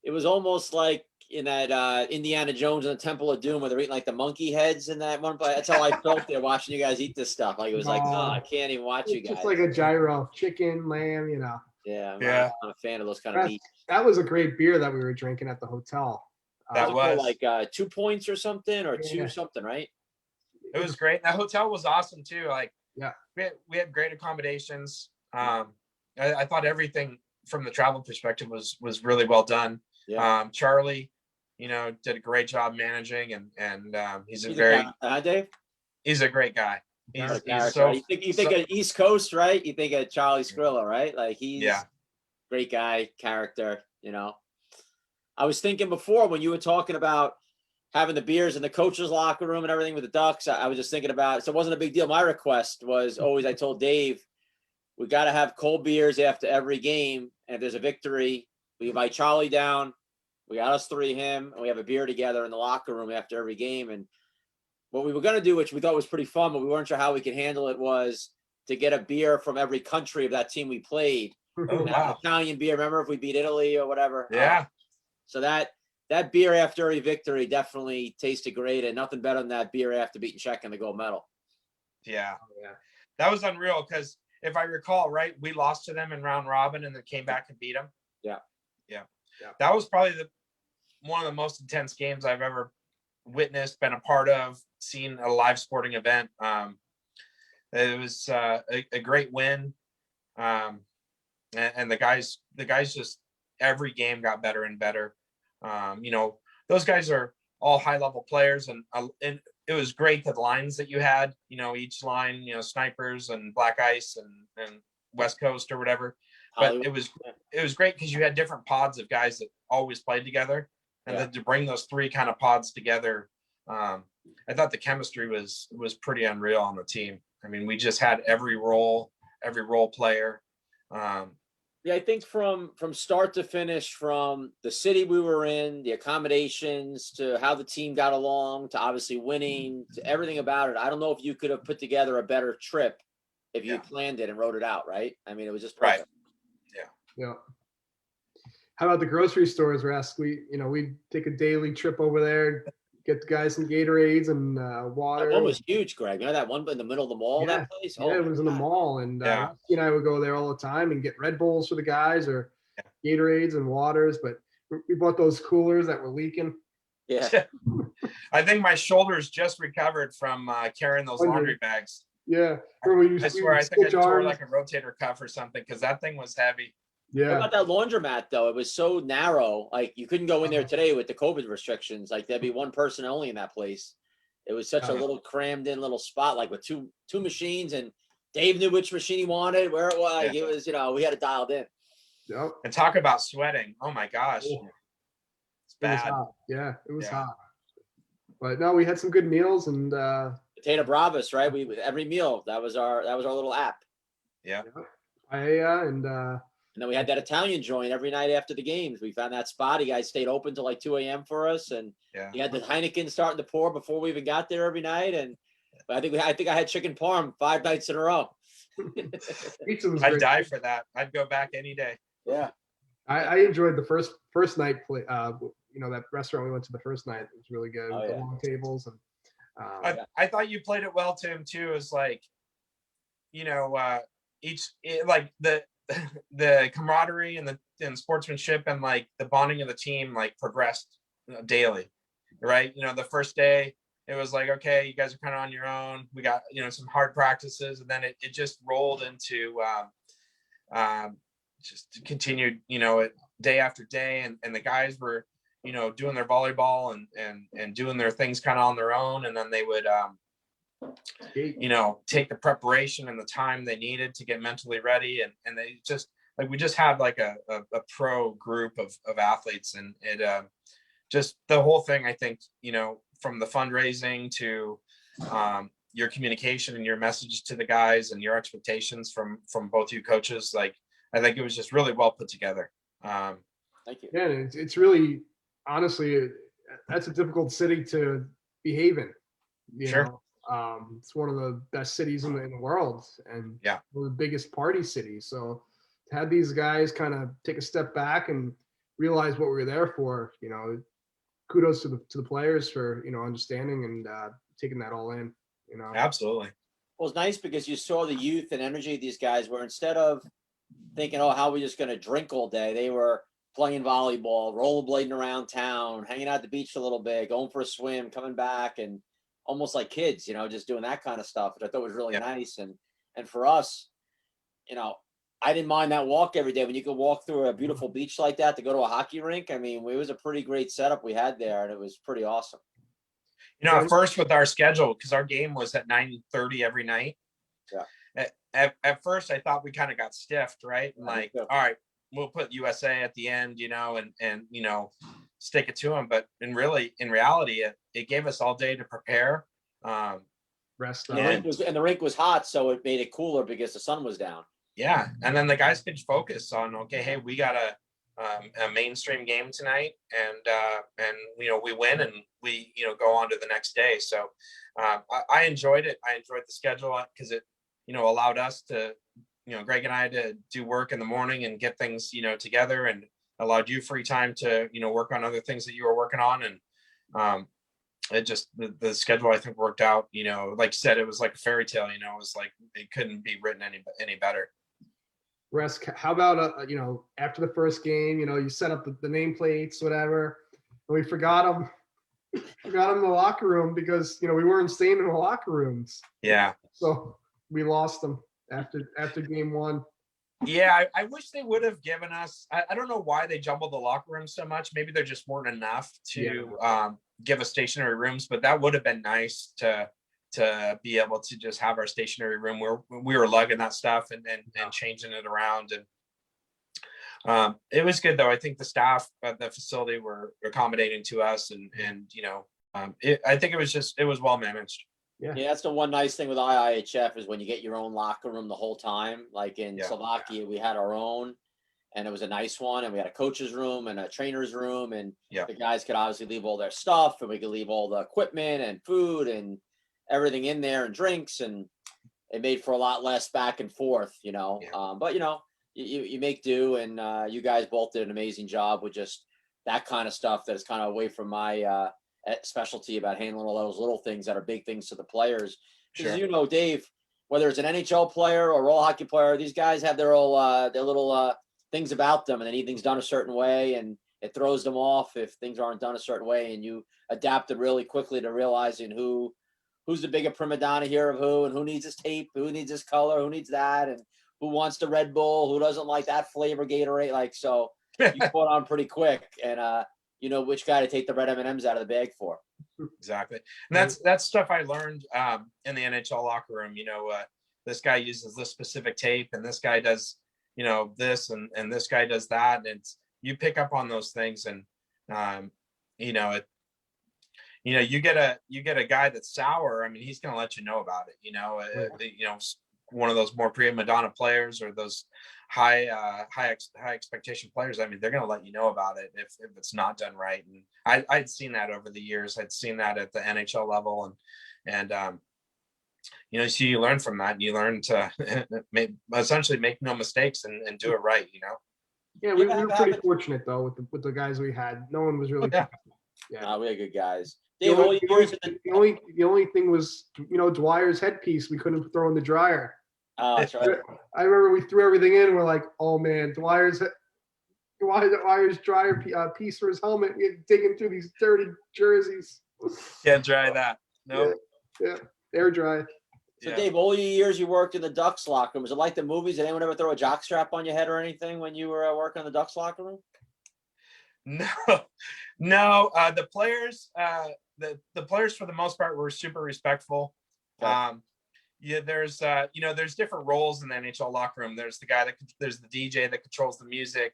A: it was almost like in that Indiana Jones and the Temple of Doom, where they're eating like the monkey heads in that one. That's how I felt there watching you guys eat this stuff. Like it was like, I can't even watch you guys.
B: Just like a gyro, chicken, lamb,
A: Yeah, I'm not a fan of those kind of meat.
B: That was a great beer that we were drinking at the hotel.
C: That was
A: like 2 points or something, or two something, right?
C: It was great. That hotel was awesome too. Like, we had great accommodations. I thought everything from the travel perspective was really well done. Yeah. Charlie, did a great job managing, and he's Dave? He's a great guy. He's so,
A: you think of East Coast, right? You think of Charlie Skrilla, right? Like he's great guy, character. I was thinking before when you were talking about having the beers in the coach's locker room and everything with the Ducks, I was just thinking about, so it wasn't a big deal. My request was always, I told Dave, we got to have cold beers after every game. And if there's a victory, we invite Charlie down. We got us three, him, and we have a beer together in the locker room after every game. And what we were going to do, which we thought was pretty fun, but we weren't sure how we could handle it, was to get a beer from every country of that team we played.
C: Oh, wow.
A: Italian beer, remember if we beat Italy or whatever?
C: Yeah.
A: So that beer after every victory definitely tasted great, and nothing better than that beer after beating Czech in the gold medal.
C: Yeah.
B: Oh, yeah.
C: That was unreal because if I recall right, we lost to them in round robin and then came back and beat them.
A: Yeah.
C: That was probably one of the most intense games I've ever witnessed, been a part of, seen a live sporting event. It was a great win. And the guys just every game got better and better. Those guys are all high level players, and it was great the lines that you had. Each line, snipers and black ice and West Coast or whatever. But
A: Hollywood.
C: it was great because you had different pods of guys that always played together, and then to bring those three kind of pods together, I thought the chemistry was pretty unreal on the team. I mean, we just had every role player.
A: Yeah, I think from start to finish, from the city we were in, the accommodations, to how the team got along, to obviously winning, to everything about it. I don't know if you could have put together a better trip if you planned it and wrote it out, right? I mean, it was just perfect.
C: Right.
B: Yeah. How about the grocery stores, Resk? We take a daily trip over there, get the guys some Gatorades and water.
A: That one was huge, Greg. You know that one in the middle of the mall,
B: Yeah.
A: that place?
B: Yeah, it was in the mall. And
C: Yeah.
B: Rusty and I would go there all the time and get Red Bulls for the guys or Gatorades and waters. But we bought those coolers that were leaking.
A: Yeah.
C: I think my shoulders just recovered from carrying those laundry bags.
B: Yeah. I
C: swear, I think I tore like a rotator cuff or something because that thing was heavy.
A: What
B: Yeah.
A: about that laundromat though? It was so narrow. Like you couldn't go in there today with the COVID restrictions. Like there'd be one person only in that place. It was such a little crammed in little spot, like with two machines, and Dave knew which machine he wanted, where it was. Like, it was, we had it dialed in.
B: Yep.
C: And talk about sweating. Oh my gosh.
B: Oh.
C: It's
B: It was
C: bad.
B: hot. Yeah, it was hot. But no, we had some good meals and
A: Potato Bravas, right? We every meal, that was our little app.
C: Yeah.
B: paella and
A: And then we had that Italian joint every night after the games. We found that spot. You guys stayed open till like 2 a.m. for us, and you had the Heineken starting to pour before we even got there every night. And I think I had chicken parm 5 nights in a row.
B: pizza was
C: I'd
B: great.
C: die for that. I'd go back any day.
A: Yeah.
B: I enjoyed the first night play. That restaurant we went to the first night, it was really good.
A: Oh,
B: with
A: yeah.
B: the long tables and
C: I thought you played it well, Tim, too. Is like, the camaraderie and sportsmanship and like the bonding of the team like progressed daily, right? The first day it was like, okay, you guys are kind of on your own. We got some hard practices, and then it just rolled into just continued day after day, and the guys were doing their volleyball and doing their things kind of on their own, and then they would take the preparation and the time they needed to get mentally ready, and they just like we just had like a pro group of athletes, and it just the whole thing, I think, from the fundraising to your communication and your message to the guys and your expectations from both you coaches, like I think it was just really well put together.
A: Thank you.
B: yeah, and it's really honestly that's a difficult city to behave in.
C: Sure.
B: It's one of the best cities in the world, and one of the biggest party cities. So to have these guys kind of take a step back and realize what we were there for, kudos to the players for understanding and taking that all in.
C: Absolutely.
A: Well, it's nice because you saw the youth and energy of these guys, where instead of thinking, oh, how are we just going to drink all day, they were playing volleyball, rollerblading around town, hanging out at the beach a little bit, going for a swim, coming back, and almost like kids, just doing that kind of stuff, which I thought was really nice. And for us, I didn't mind that walk every day when you could walk through a beautiful beach like that to go to a hockey rink. I mean, it was a pretty great setup we had there, and it was pretty awesome.
C: At first with our schedule, because our game was at 9:30 every night.
A: Yeah.
C: At first, I thought we kind of got stiffed, right? And like, all right, we'll put USA at the end, and stick it to them. But in reality, it gave us all day to prepare.
B: Rest
A: And the rink was hot, so it made it cooler because the sun was down.
C: Yeah, and then the guys could focus on, okay, hey, we got a mainstream game tonight, and we win, and we go on to the next day. So I enjoyed it. I enjoyed the schedule because it allowed us to Greg and I to do work in the morning and get things together, and allowed you free time to work on other things that you were working on. And it just the schedule I think worked out. Like you said, it was like a fairy tale. It was like it couldn't be written any better.
B: Resk, how about after the first game, you set up the nameplates, whatever, and we forgot them. Forgot them in the locker room because we weren't staying in the locker rooms.
C: Yeah.
B: So we lost them after game one.
C: Yeah, I wish they would have given us. I don't know why they jumbled the locker rooms so much. Maybe there just weren't enough to give us stationary rooms, but that would have been nice to be able to just have our stationary room where we were lugging that stuff and changing it around. And it was good though. I think the staff at the facility were accommodating to us, and I think it was well managed.
B: Yeah,
A: that's the one nice thing with IIHF is when you get your own locker room the whole time. Like in Slovakia, we had our own, and it was a nice one, and we had a coach's room and a trainer's room, and the guys could obviously leave all their stuff, and we could leave all the equipment and food and everything in there and drinks, and it made for a lot less back and forth, but you make do, and you guys both did an amazing job with just that kind of stuff that is kind of away from my specialty about handling all those little things that are big things to the players. Because Dave, whether it's an NHL player or roller hockey player, these guys have their little things about them, and they need things done a certain way, and it throws them off if things aren't done a certain way. And you adapted really quickly to realizing who's the bigger prima donna here of who, and who needs this tape, who needs this color, who needs that, and who wants the Red Bull, who doesn't like that flavor Gatorade. So you caught on pretty quick, and which guy to take the red M&Ms out of the bag for.
C: Exactly. And that's stuff I learned in the NHL locker room. This guy uses this specific tape, and this guy does, this, and this guy does that. And you pick up on those things, and you get a guy that's sour. I mean, he's going to let you know about it. One of those more prima donna players, or those high expectation players. I mean, they're going to let you know about it if it's not done right. And I'd seen that over the years. I'd seen that at the NHL level, and so you learn from that, and you learn to essentially make no mistakes and do it right.
B: Yeah, we were pretty fortunate though with the guys we had. No one was really.
A: Yeah, we had good guys.
B: Dave, the only thing was, Dwyer's headpiece we couldn't throw in the dryer.
A: Oh, that's right.
B: I remember we threw everything in, and we're like, oh man, Dwyer's dryer piece for his helmet. You're digging through these dirty jerseys.
C: Can't dry that. No.
B: Yeah, air dry.
A: So Dave, all your years you worked in the Ducks locker room, was it like the movies? Did anyone ever throw a jock strap on your head or anything when you were working in the Ducks locker room?
C: No. The players, the players for the most part were super respectful. There's different roles in the NHL locker room. There's there's the DJ that controls the music.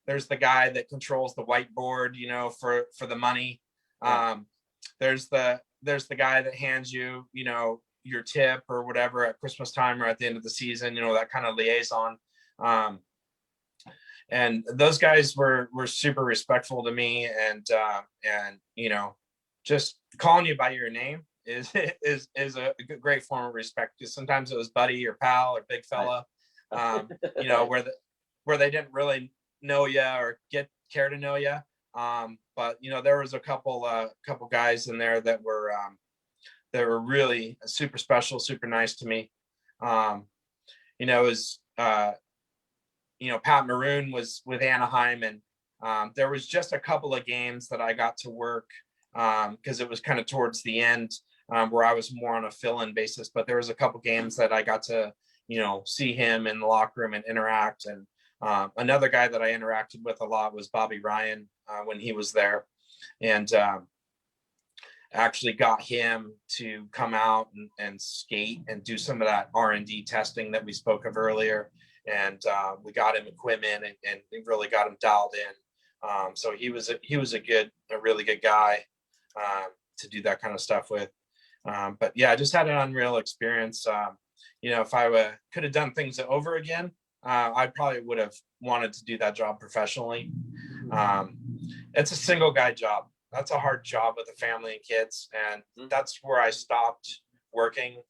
C: There's the guy that controls the whiteboard, for the money. There's the guy that hands you, your tip or whatever at Christmas time or at the end of the season, that kind of liaison. And those guys were super respectful to me, and just calling you by your name is a great form of respect, because sometimes it was buddy or pal or big fella, where they didn't really know you or care to know you. But there was a couple guys in there that were really super special, super nice to me. Pat Maroon was with Anaheim, and there was just a couple of games that I got to work because it was kind of towards the end where I was more on a fill-in basis. But there was a couple games that I got to, see him in the locker room and interact. And another guy that I interacted with a lot was Bobby Ryan when he was there, and actually got him to come out and skate and do some of that R&D testing that we spoke of earlier. And we got him equipment and we really got him dialed in. So he was a really good guy to do that kind of stuff with. But yeah, I just had an unreal experience. If I could have done things over again, I probably would have wanted to do that job professionally. It's a single guy job. That's a hard job with a family and kids. And that's where I stopped working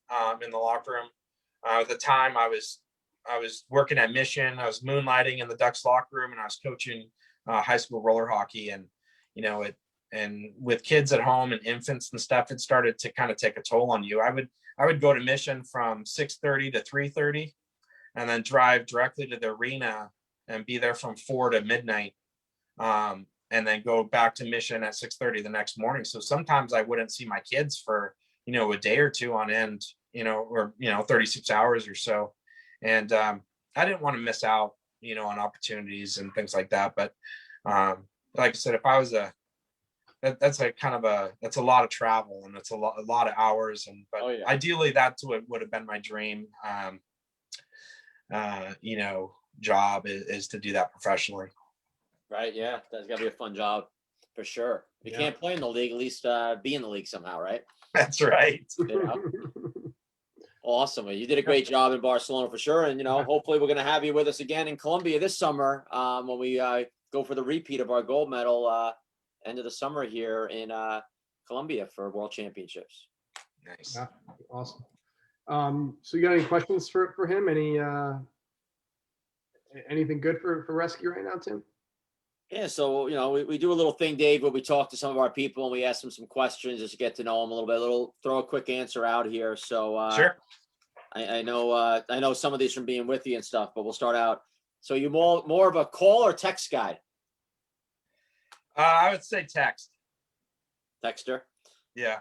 C: in the locker room. At the time I was working at Mission. I was moonlighting in the Ducks locker room, and I was coaching high school roller hockey. And, with kids at home and infants and stuff, it started to kind of take a toll on you. I would go to Mission from 6:30 to 3:30 and then drive directly to the arena and be there from 4 to midnight. And then go back to Mission at 6:30 the next morning. So sometimes I wouldn't see my kids for, a day or two on end, or, 36 hours or so. And I didn't want to miss out, on opportunities and things like that. But like I said, if I was that's a lot of travel, and it's a lot of hours. But ideally that's what would have been my dream, job is to do that professionally.
A: Right. Yeah. That's gotta be a fun job for sure. If you can't play in the league, at least be in the league somehow, right?
C: That's right.
A: Awesome. Well, you did a great job in Barcelona for sure. And, hopefully we're going to have you with us again in Colombia this summer when we go for the repeat of our gold medal end of the summer here in Colombia for World Championships.
C: Nice.
B: Yeah, awesome. So you got any questions for him? Anything good for Reskey right now, Tim?
A: Yeah, so we do a little thing, Dave, where we talk to some of our people and we ask them some questions just to get to know them a little bit. Throw a quick answer out here. So
C: Sure.
A: I know some of these from being with you and stuff, but we'll start out. So you more of a call or text guy?
C: I would say text.
A: Texter.
C: Yeah.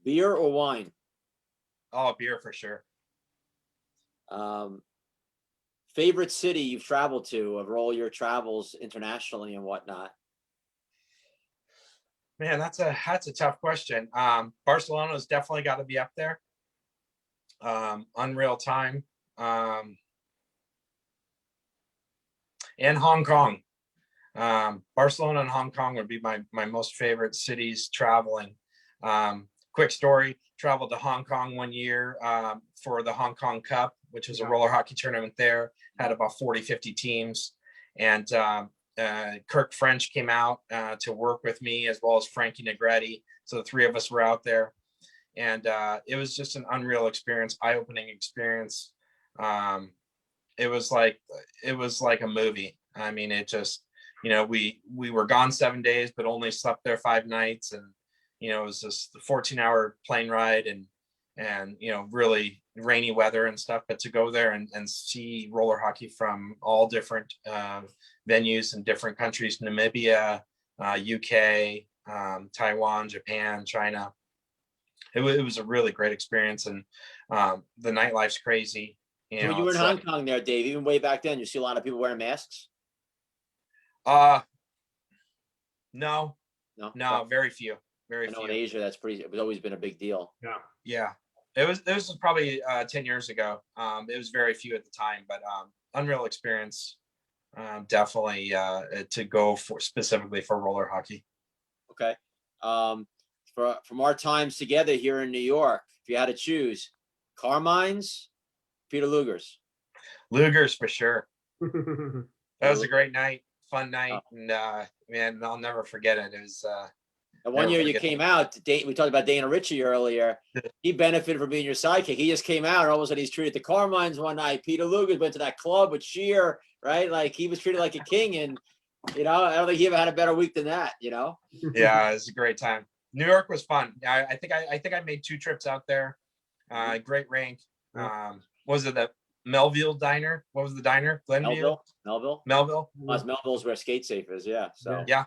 A: Beer or wine?
C: Oh, beer for sure.
A: Favorite city you've traveled to of all your travels internationally and whatnot?
C: Man, that's a tough question. Barcelona's definitely got to be up there. Unreal time. And Hong Kong. Barcelona and Hong Kong would be my most favorite cities traveling. Quick story, traveled to Hong Kong one year for the Hong Kong Cup, which was a roller hockey tournament there, had about 40, 50 teams. And Kirk French came out to work with me, as well as Frankie Negretti. So the three of us were out there. And it was just an unreal experience, eye-opening experience. It was like a movie. I mean, it just, we were gone 7 days, but only slept there 5 nights. And, it was just a 14-hour plane ride and really rainy weather and stuff. But to go there and see roller hockey from all different venues in different countries, Namibia, UK, Taiwan, Japan, China. It was a really great experience. And the nightlife's crazy.
A: When you were in Hong Kong there, Dave, even way back then, you see a lot of people wearing masks?
C: No, very few. Very
A: I know
C: few.
A: in Asia, it was always been a big deal.
C: Yeah. This was probably 10 years ago. It was very few at the time, but unreal experience. Definitely to go for specifically for roller hockey.
A: Okay. From our times together here in New York, if you had to choose, Carmine's, Peter Luger's.
C: Luger's for sure. That was a great night, fun night, and man, I'll never forget it. It was.
A: And one year you came out, we talked about Dana Ritchie earlier. He benefited from being your sidekick. He just came out and all of a sudden he's treated the Carmines one night. Peter Luger went to that club with Shear, right? Like he was treated like a king. And, I don't think he ever had a better week than that,
C: Yeah, it was a great time. New York was fun. I think I made 2 trips out there. Great rink. Was it the Melville Diner? What was the diner? Glenview?
A: Melville.
C: Melville.
A: Melville's where Skate Safe is. Yeah. So
C: yeah.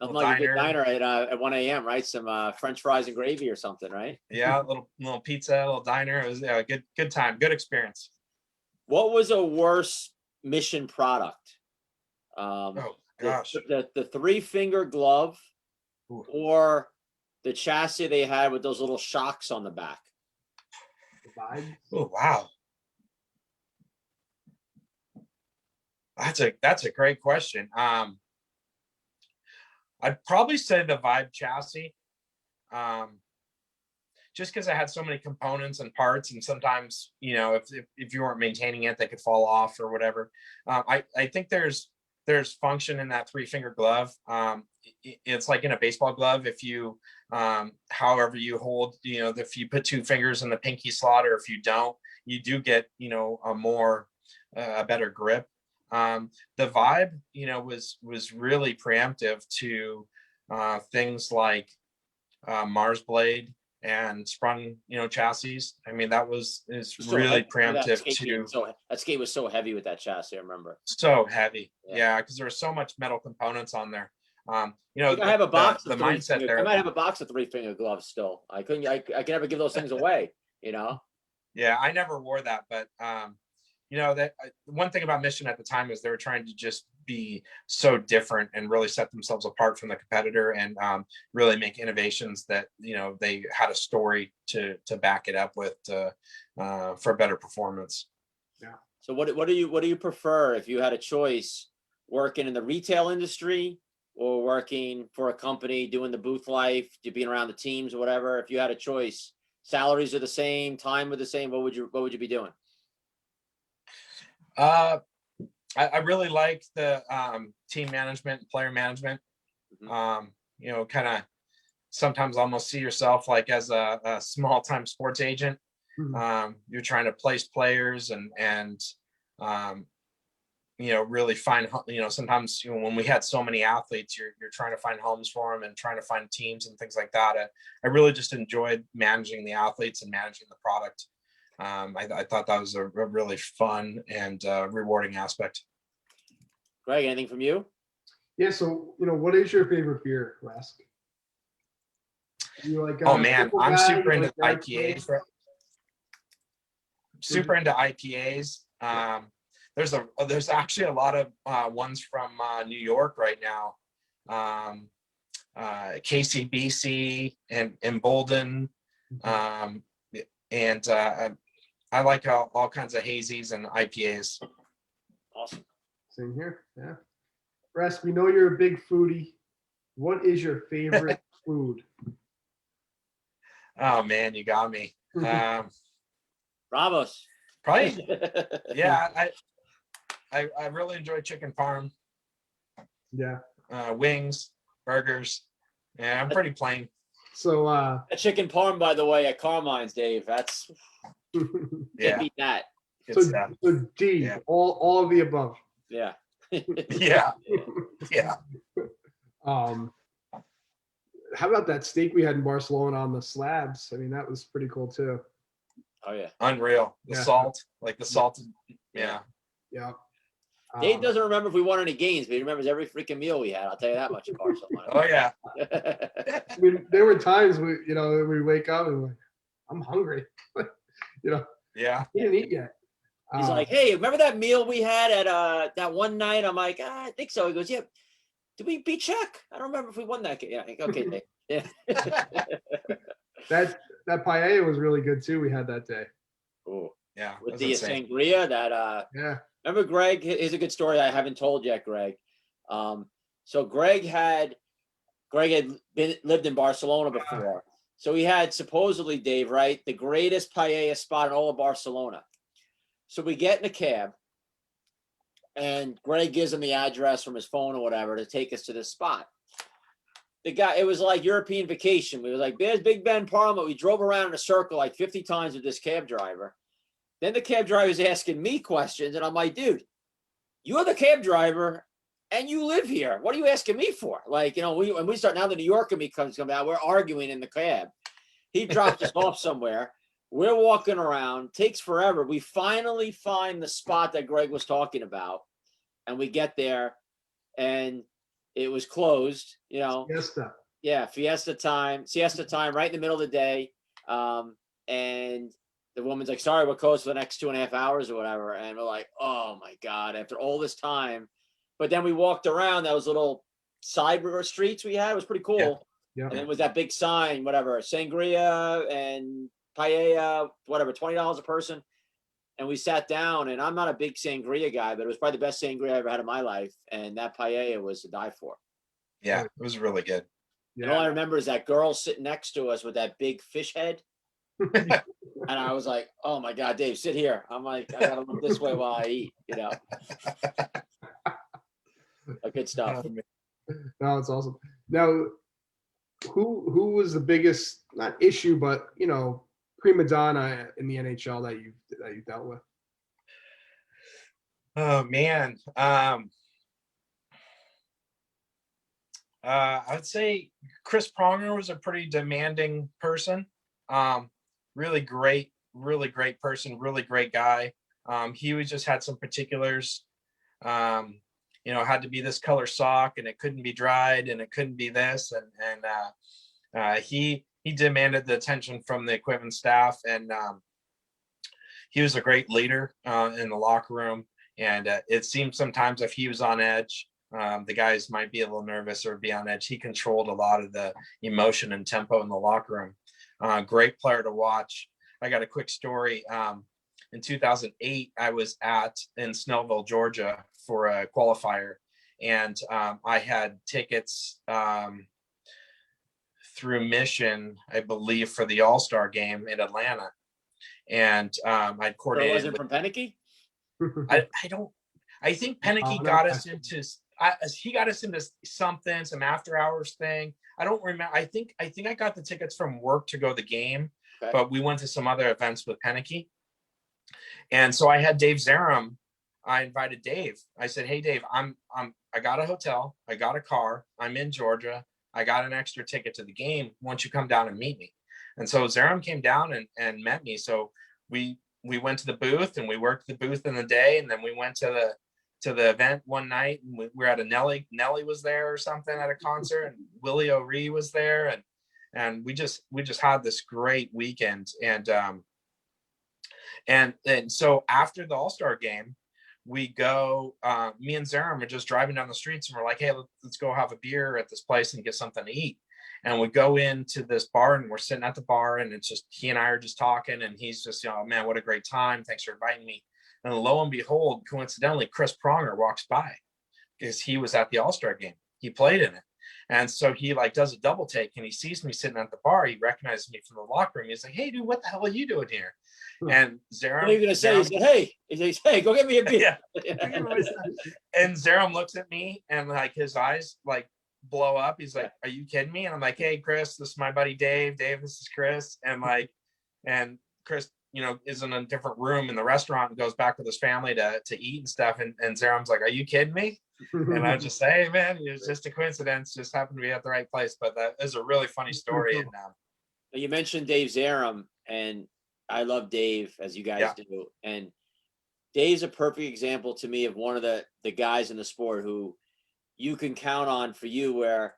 A: Nothing like a good diner at 1 a.m., right? Some French fries and gravy or something, right?
C: Yeah, little pizza, little diner. It was a good time, good experience.
A: What was a worse Mission product?
C: Oh gosh,
A: the 3-finger glove, or the chassis they had with those little shocks on the back.
C: Oh wow, that's a great question. I'd probably say the Vibe chassis, just because I had so many components and parts, and sometimes, if you weren't maintaining it, they could fall off or whatever. I think there's function in that 3-finger glove. It's like in a baseball glove. If you, however you hold, if you put 2 fingers in the pinky slot, or if you don't, you do get, a better grip. The Vibe, was really preemptive to things like Mars Blade and sprung, chassis. I mean, is
A: So
C: really
A: heavy.
C: preemptive to.
A: That skate was so heavy with that chassis. I remember.
C: So heavy,
A: Yeah.
C: yeah, because there was so much metal components on there.
A: I have a box.
C: The mindset there.
A: I might have a box of 3-finger gloves still. I could never give those things away.
C: Yeah, I never wore that, but that one thing about Mission at the time is they were trying to just be so different and really set themselves apart from the competitor, and really make innovations that they had a story to back it up with for better performance.
B: Yeah.
A: So what do you prefer if you had a choice, working in the retail industry or working for a company doing the booth life, being around the teams or whatever? If you had a choice, salaries are the same, time are the same, what would you be doing?
C: I really like the team management, player management.
A: Mhm.
C: Kind of sometimes almost see yourself like as a small time sports agent.
B: Mhm.
C: You're trying to place players and really find, sometimes when we had so many athletes, you're trying to find homes for them and trying to find teams and things like that. I really just enjoyed managing the athletes and managing the product. I thought that was a really fun and rewarding aspect.
A: Greg, anything from you?
B: Yeah. So, what is your favorite beer, Resk? You like?
C: Oh man,
B: purple
C: I'm
B: guy,
C: super
B: you
C: into
B: like dark
C: IPAs.
B: beer?
C: Super into IPAs. There's actually a lot of ones from New York right now. KCBC and Bolden. And I like all kinds of hazies and IPAs.
A: Awesome.
B: Same here. Yeah. Resk, we know you're a big foodie. What is your favorite food?
C: Oh man, you got me.
A: Bravos.
C: Probably, yeah. I really enjoy chicken parm.
B: Yeah.
C: Wings, burgers. Yeah, I'm pretty plain.
B: So
A: A chicken parm, by the way, at Carmine's, Dave. That's
C: Yeah.
A: beat that.
C: It's,
B: so D,
C: yeah.
B: all of the above.
A: Yeah.
C: Yeah. Yeah.
B: How about that steak we had in Barcelona on the slabs? I mean, that was pretty cool too.
A: Oh yeah.
C: Unreal. The
B: Yeah.
C: salt, like the salted. Yeah.
B: Yeah.
A: Dave doesn't remember if we won any games, but he remembers every freaking meal we had. I'll tell you that much in Barcelona.
C: Oh yeah.
B: I mean, there were times we wake up and we're like, I'm hungry.
C: Yeah.
B: We didn't eat yet.
A: He's like, hey, remember that meal we had at that one night? I'm like, I think so. He goes, yeah. Did we beat Czech? I don't remember if we won that game. Yeah. Okay, Dave. Yeah.
B: that paella was really good too. We had that day.
A: Ooh.
C: Yeah.
A: With
C: That's
A: the
C: insane.
A: sangria that
B: Yeah.
A: remember Greg? Here's a good story I haven't told yet, Greg. So Greg had lived in Barcelona before. So he had supposedly, Dave, right, the greatest paella spot in all of Barcelona. So we get in a cab and Greg gives him the address from his phone or whatever to take us to this spot. The guy, it was like European vacation. We was like, there's Big Ben Parma. We drove around in a circle like 50 times with this cab driver. Then the cab driver is asking me questions. And I'm like, dude, you're the cab driver and you live here. What are you asking me for? Like, when we start, now the New Yorker me comes out, we're arguing in the cab. He dropped us off somewhere. We're walking around, takes forever. We finally find the spot that Greg was talking about. And we get there and it was closed,
B: Fiesta.
A: Yeah, siesta time, right in the middle of the day. And the woman's like, sorry, we're closed for the next 2.5 hours or whatever. And we're like, oh my God, after all this time. But then we walked around those little side river streets we had. It was pretty cool.
B: Yeah.
A: And it was that big sign, whatever, sangria and paella, whatever, $20 a person. And we sat down, and I'm not a big sangria guy, but it was probably the best sangria I ever had in my life. And that paella was to die for.
C: Yeah, it was really good.
A: And all I remember is that girl sitting next to us with that big fish head. And I was like, oh my God, Dave, sit here. I'm like, I gotta look this way while I eat, Good stuff.
B: No, it's awesome. Now, who was the biggest, not issue, but prima donna in the NHL that you dealt with?
C: Oh man. I would say Chris Pronger was a pretty demanding person. Really great person, really great guy. He was just had some particulars. Had to be this color sock, and it couldn't be dried, and it couldn't be this, and he demanded the attention from the equipment staff, and he was a great leader in the locker room. And it seemed sometimes if he was on edge, the guys might be a little nervous or be on edge. He controlled a lot of the emotion and tempo in the locker room. Great player to watch. I got a quick story. In 2008, I was in Snellville, Georgia for a qualifier. And I had tickets through Mission, I believe, for the All-Star game in Atlanta. And I'd coordinated.
A: So it wasn't from Penicky?
C: I think Penicky got us into something, some after hours thing. I don't remember. I think I got the tickets from work to go to the game,
A: okay.
C: But we went to some other events with Penicky. And so I had Dave Zerum. I invited Dave. I said, "Hey Dave, I got a hotel, I got a car, I'm in Georgia, I got an extra ticket to the game. Why don't you come down and meet me?" And so Zerum came down and met me. So we went to the booth, and we worked the booth in the day, and then we went to the event one night, and we were at a Nelly was there or something at a concert, and Willie O'Ree was there, and we just had this great weekend. And so after the All-Star game, we go, me and Zerum are just driving down the streets, and we're like, "Hey, let's go have a beer at this place and get something to eat." And we go into this bar, and we're sitting at the bar, and it's just, he and I are just talking, and he's just, "Oh man, what a great time. Thanks for inviting me." And lo and behold, coincidentally, Chris Pronger walks by because he was at the All-Star game. He played in it. And so he does a double take, and he sees me sitting at the bar. He recognizes me from the locker room. He's like, "Hey dude, what the hell are you doing here?" And Zerum,
A: What are you gonna say? He said, "Hey," he says, "Hey, go get me a beer."
C: Yeah. And Zerum looks at me, and his eyes blow up. He's like, "Are you kidding me?" And I'm like, "Hey Chris, this is my buddy Dave. Dave, this is Chris." And and Chris, is in a different room in the restaurant and goes back with his family to eat and stuff. And Zerum's like, "Are you kidding me?" And I just say, "Hey man, it was just a coincidence. Just happened to be at the right place." But that is a really funny story. And
A: you mentioned Dave Zerum, and I love Dave, as you guys do. And Dave's a perfect example to me of one of the guys in the sport who you can count on for you, where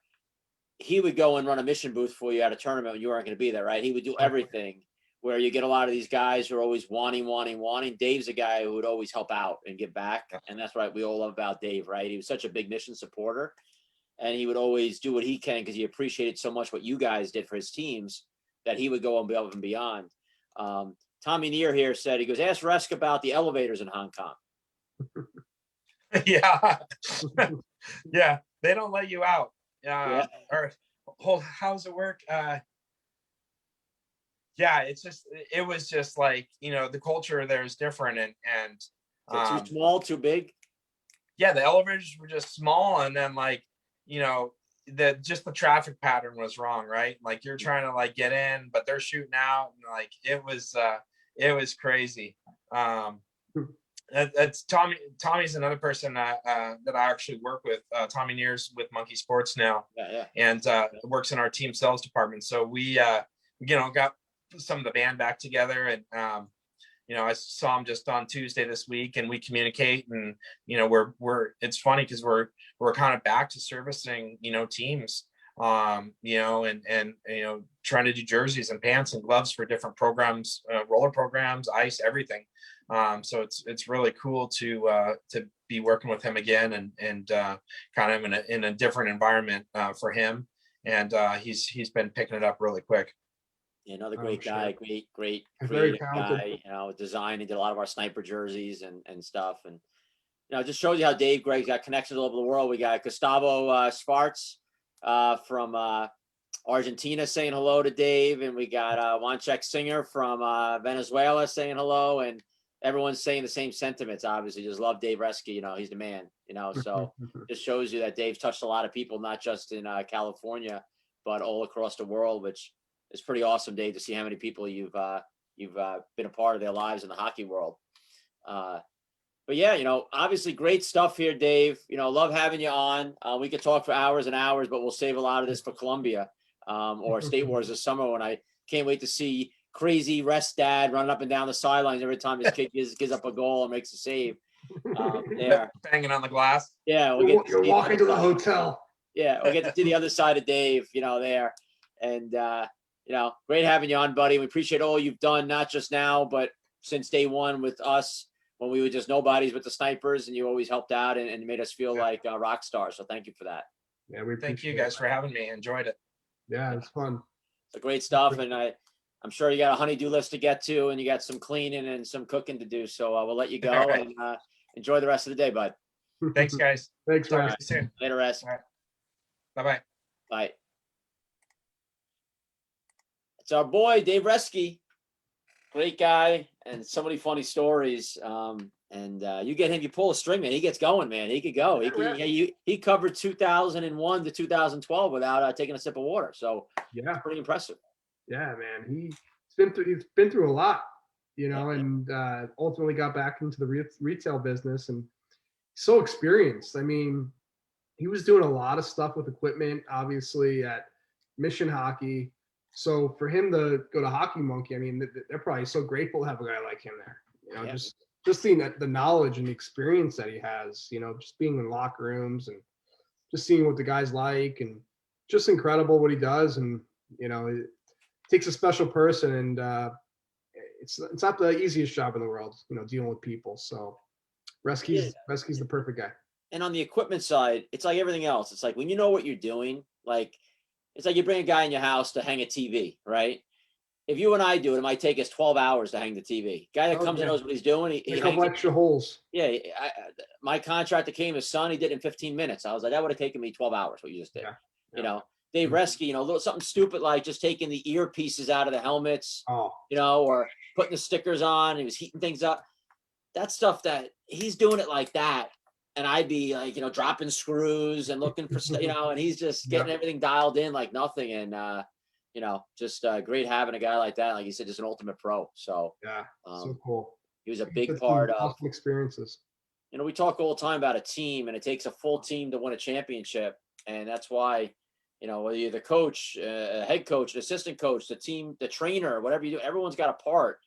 A: he would go and run a mission booth for you at a tournament when you weren't going to be there, right? He would do everything, where you get a lot of these guys who are always wanting. Dave's a guy who would always help out and give back. And that's what we all love about Dave, right? He was such a big mission supporter, and he would always do what he can because he appreciated so much what you guys did for his teams, that he would go above and beyond. Tommy Neer here said, he goes, "Ask Reskey about the elevators in Hong Kong."
C: Yeah. Yeah. They don't let you out. Or how's it work? Yeah, it was just the culture there is different, and
A: too small, too big.
C: Yeah, the elevators were just small, and then the traffic pattern was wrong, right? You're trying to get in, but they're shooting out, and it was crazy. That's Tommy's another person that I actually work with. Tommy Neer's with Monkey Sports now, and works in our team sales department. So we got some of the band back together, and I saw him just on Tuesday this week, and we communicate, and it's funny because we're kind of back to servicing teams, and trying to do jerseys and pants and gloves for different programs, roller programs, ice, everything. So it's really cool to be working with him again, and kind of in a different environment for him, and he's been picking it up really quick.
A: Another great guy, great
B: Very
A: creative
B: talented
A: guy. Design. He did a lot of our sniper jerseys and stuff, and it just shows you how Dave Gregg's got connections all over the world. We got Gustavo Schwartz from Argentina saying hello to Dave, and we got Wanchek Singer from Venezuela saying hello, and everyone's saying the same sentiments. Obviously, just love Dave Reskey. He's the man. So just shows you that Dave's touched a lot of people, not just in California, but all across the world, which is pretty awesome, Dave, to see how many people you've been a part of their lives in the hockey world. But yeah, obviously great stuff here, Dave. Love having you on. We could talk for hours and hours, but we'll save a lot of this for Columbia or State Wars this summer, when I can't wait to see crazy rest dad running up and down the sidelines every time his kid gives up a goal or makes a save. There.
C: Banging on the glass.
A: Yeah,
B: You're walking to the hotel.
A: Yeah, we'll get to see the other side of Dave, there. And, great having you on, buddy. We appreciate all you've done, not just now, but since day one with us, when we were just nobodies with the Snipers, and you always helped out and made us feel like rock stars. So thank you for that.
B: Yeah, we
C: Thank you
B: appreciate
C: guys
B: it.
C: for having me. Enjoyed it.
B: Yeah, it's fun.
A: So great stuff. And I'm sure you got a honey-do list to get to, and you got some cleaning and some cooking to do. So we'll let you go and enjoy the rest of the day, bud.
C: Thanks, guys.
B: Thanks,
C: Talk
B: man.
C: to you soon.
A: Later, Res.
C: All right. Bye-bye.
A: Bye. It's our boy, Dave Reskey. Great guy and so many funny stories. And you get him, you pull a string, man. He gets going, man. He could go. He covered 2001 to 2012 without taking a sip of water. So
B: Yeah,
A: pretty impressive.
B: yeah, man. He's been through a lot, and ultimately got back into the retail business, and so experienced. I mean, he was doing a lot of stuff with equipment, obviously at Mission Hockey. So for him to go to Hockey Monkey, I mean, they're probably so grateful to have a guy like him there.
A: Yeah.
B: Just seeing the knowledge and the experience that he has, just being in locker rooms and just seeing what the guy's like, and just incredible what he does. And it takes a special person, and it's not the easiest job in the world, dealing with people. So Reskey's the perfect guy.
A: And on the equipment side, it's like everything else. It's like when you know what you're doing, it's like you bring a guy in your house to hang a TV, right? If you and I do it, it might take us 12 hours to hang the TV. Guy that comes and knows what he's doing. He
B: a couple extra holes.
A: Yeah. My contractor came, his son, he did it in 15 minutes. I was like, that would have taken me 12 hours, what you just did.
B: Yeah.
A: Dave Reskey, little something stupid like just taking the earpieces out of the helmets, or putting the stickers on. He was heating things up. That stuff that he's doing it like that. And I'd be like, dropping screws and looking for, and he's just getting everything dialed in like nothing. And, just great having a guy like that. Like you said, just an ultimate pro. So,
B: so cool.
A: He was a big part of
B: awesome experiences.
A: We talk all the time about a team, and it takes a full team to win a championship. And that's why, whether you're the coach, a head coach, an assistant coach, the team, the trainer, whatever you do, everyone's got a part.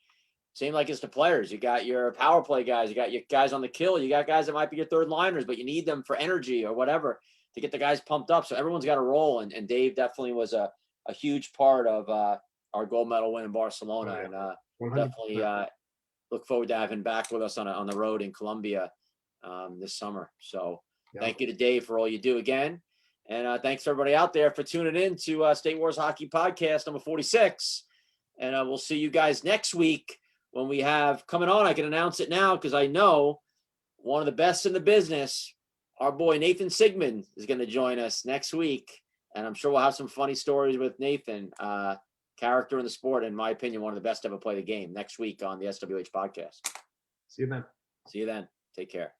A: Same like it's the players. You got your power play guys, you got your guys on the kill, you got guys that might be your third liners, but you need them for energy or whatever to get the guys pumped up. So everyone's got a role. And Dave definitely was a huge part of our gold medal win in Barcelona. And definitely look forward to having him back with us on the road in Colombia this summer. So thank you to Dave for all you do again. And thanks to everybody out there for tuning in to State Wars Hockey Podcast number 46. And we'll see you guys next week when we have coming on. I can announce it now because I know one of the best in the business, our boy Nathan Sigmund, is going to join us next week. And I'm sure we'll have some funny stories with Nathan, character in the sport, in my opinion, one of the best to ever play the game, next week on the SWH podcast.
B: See you then.
A: See you then. Take care.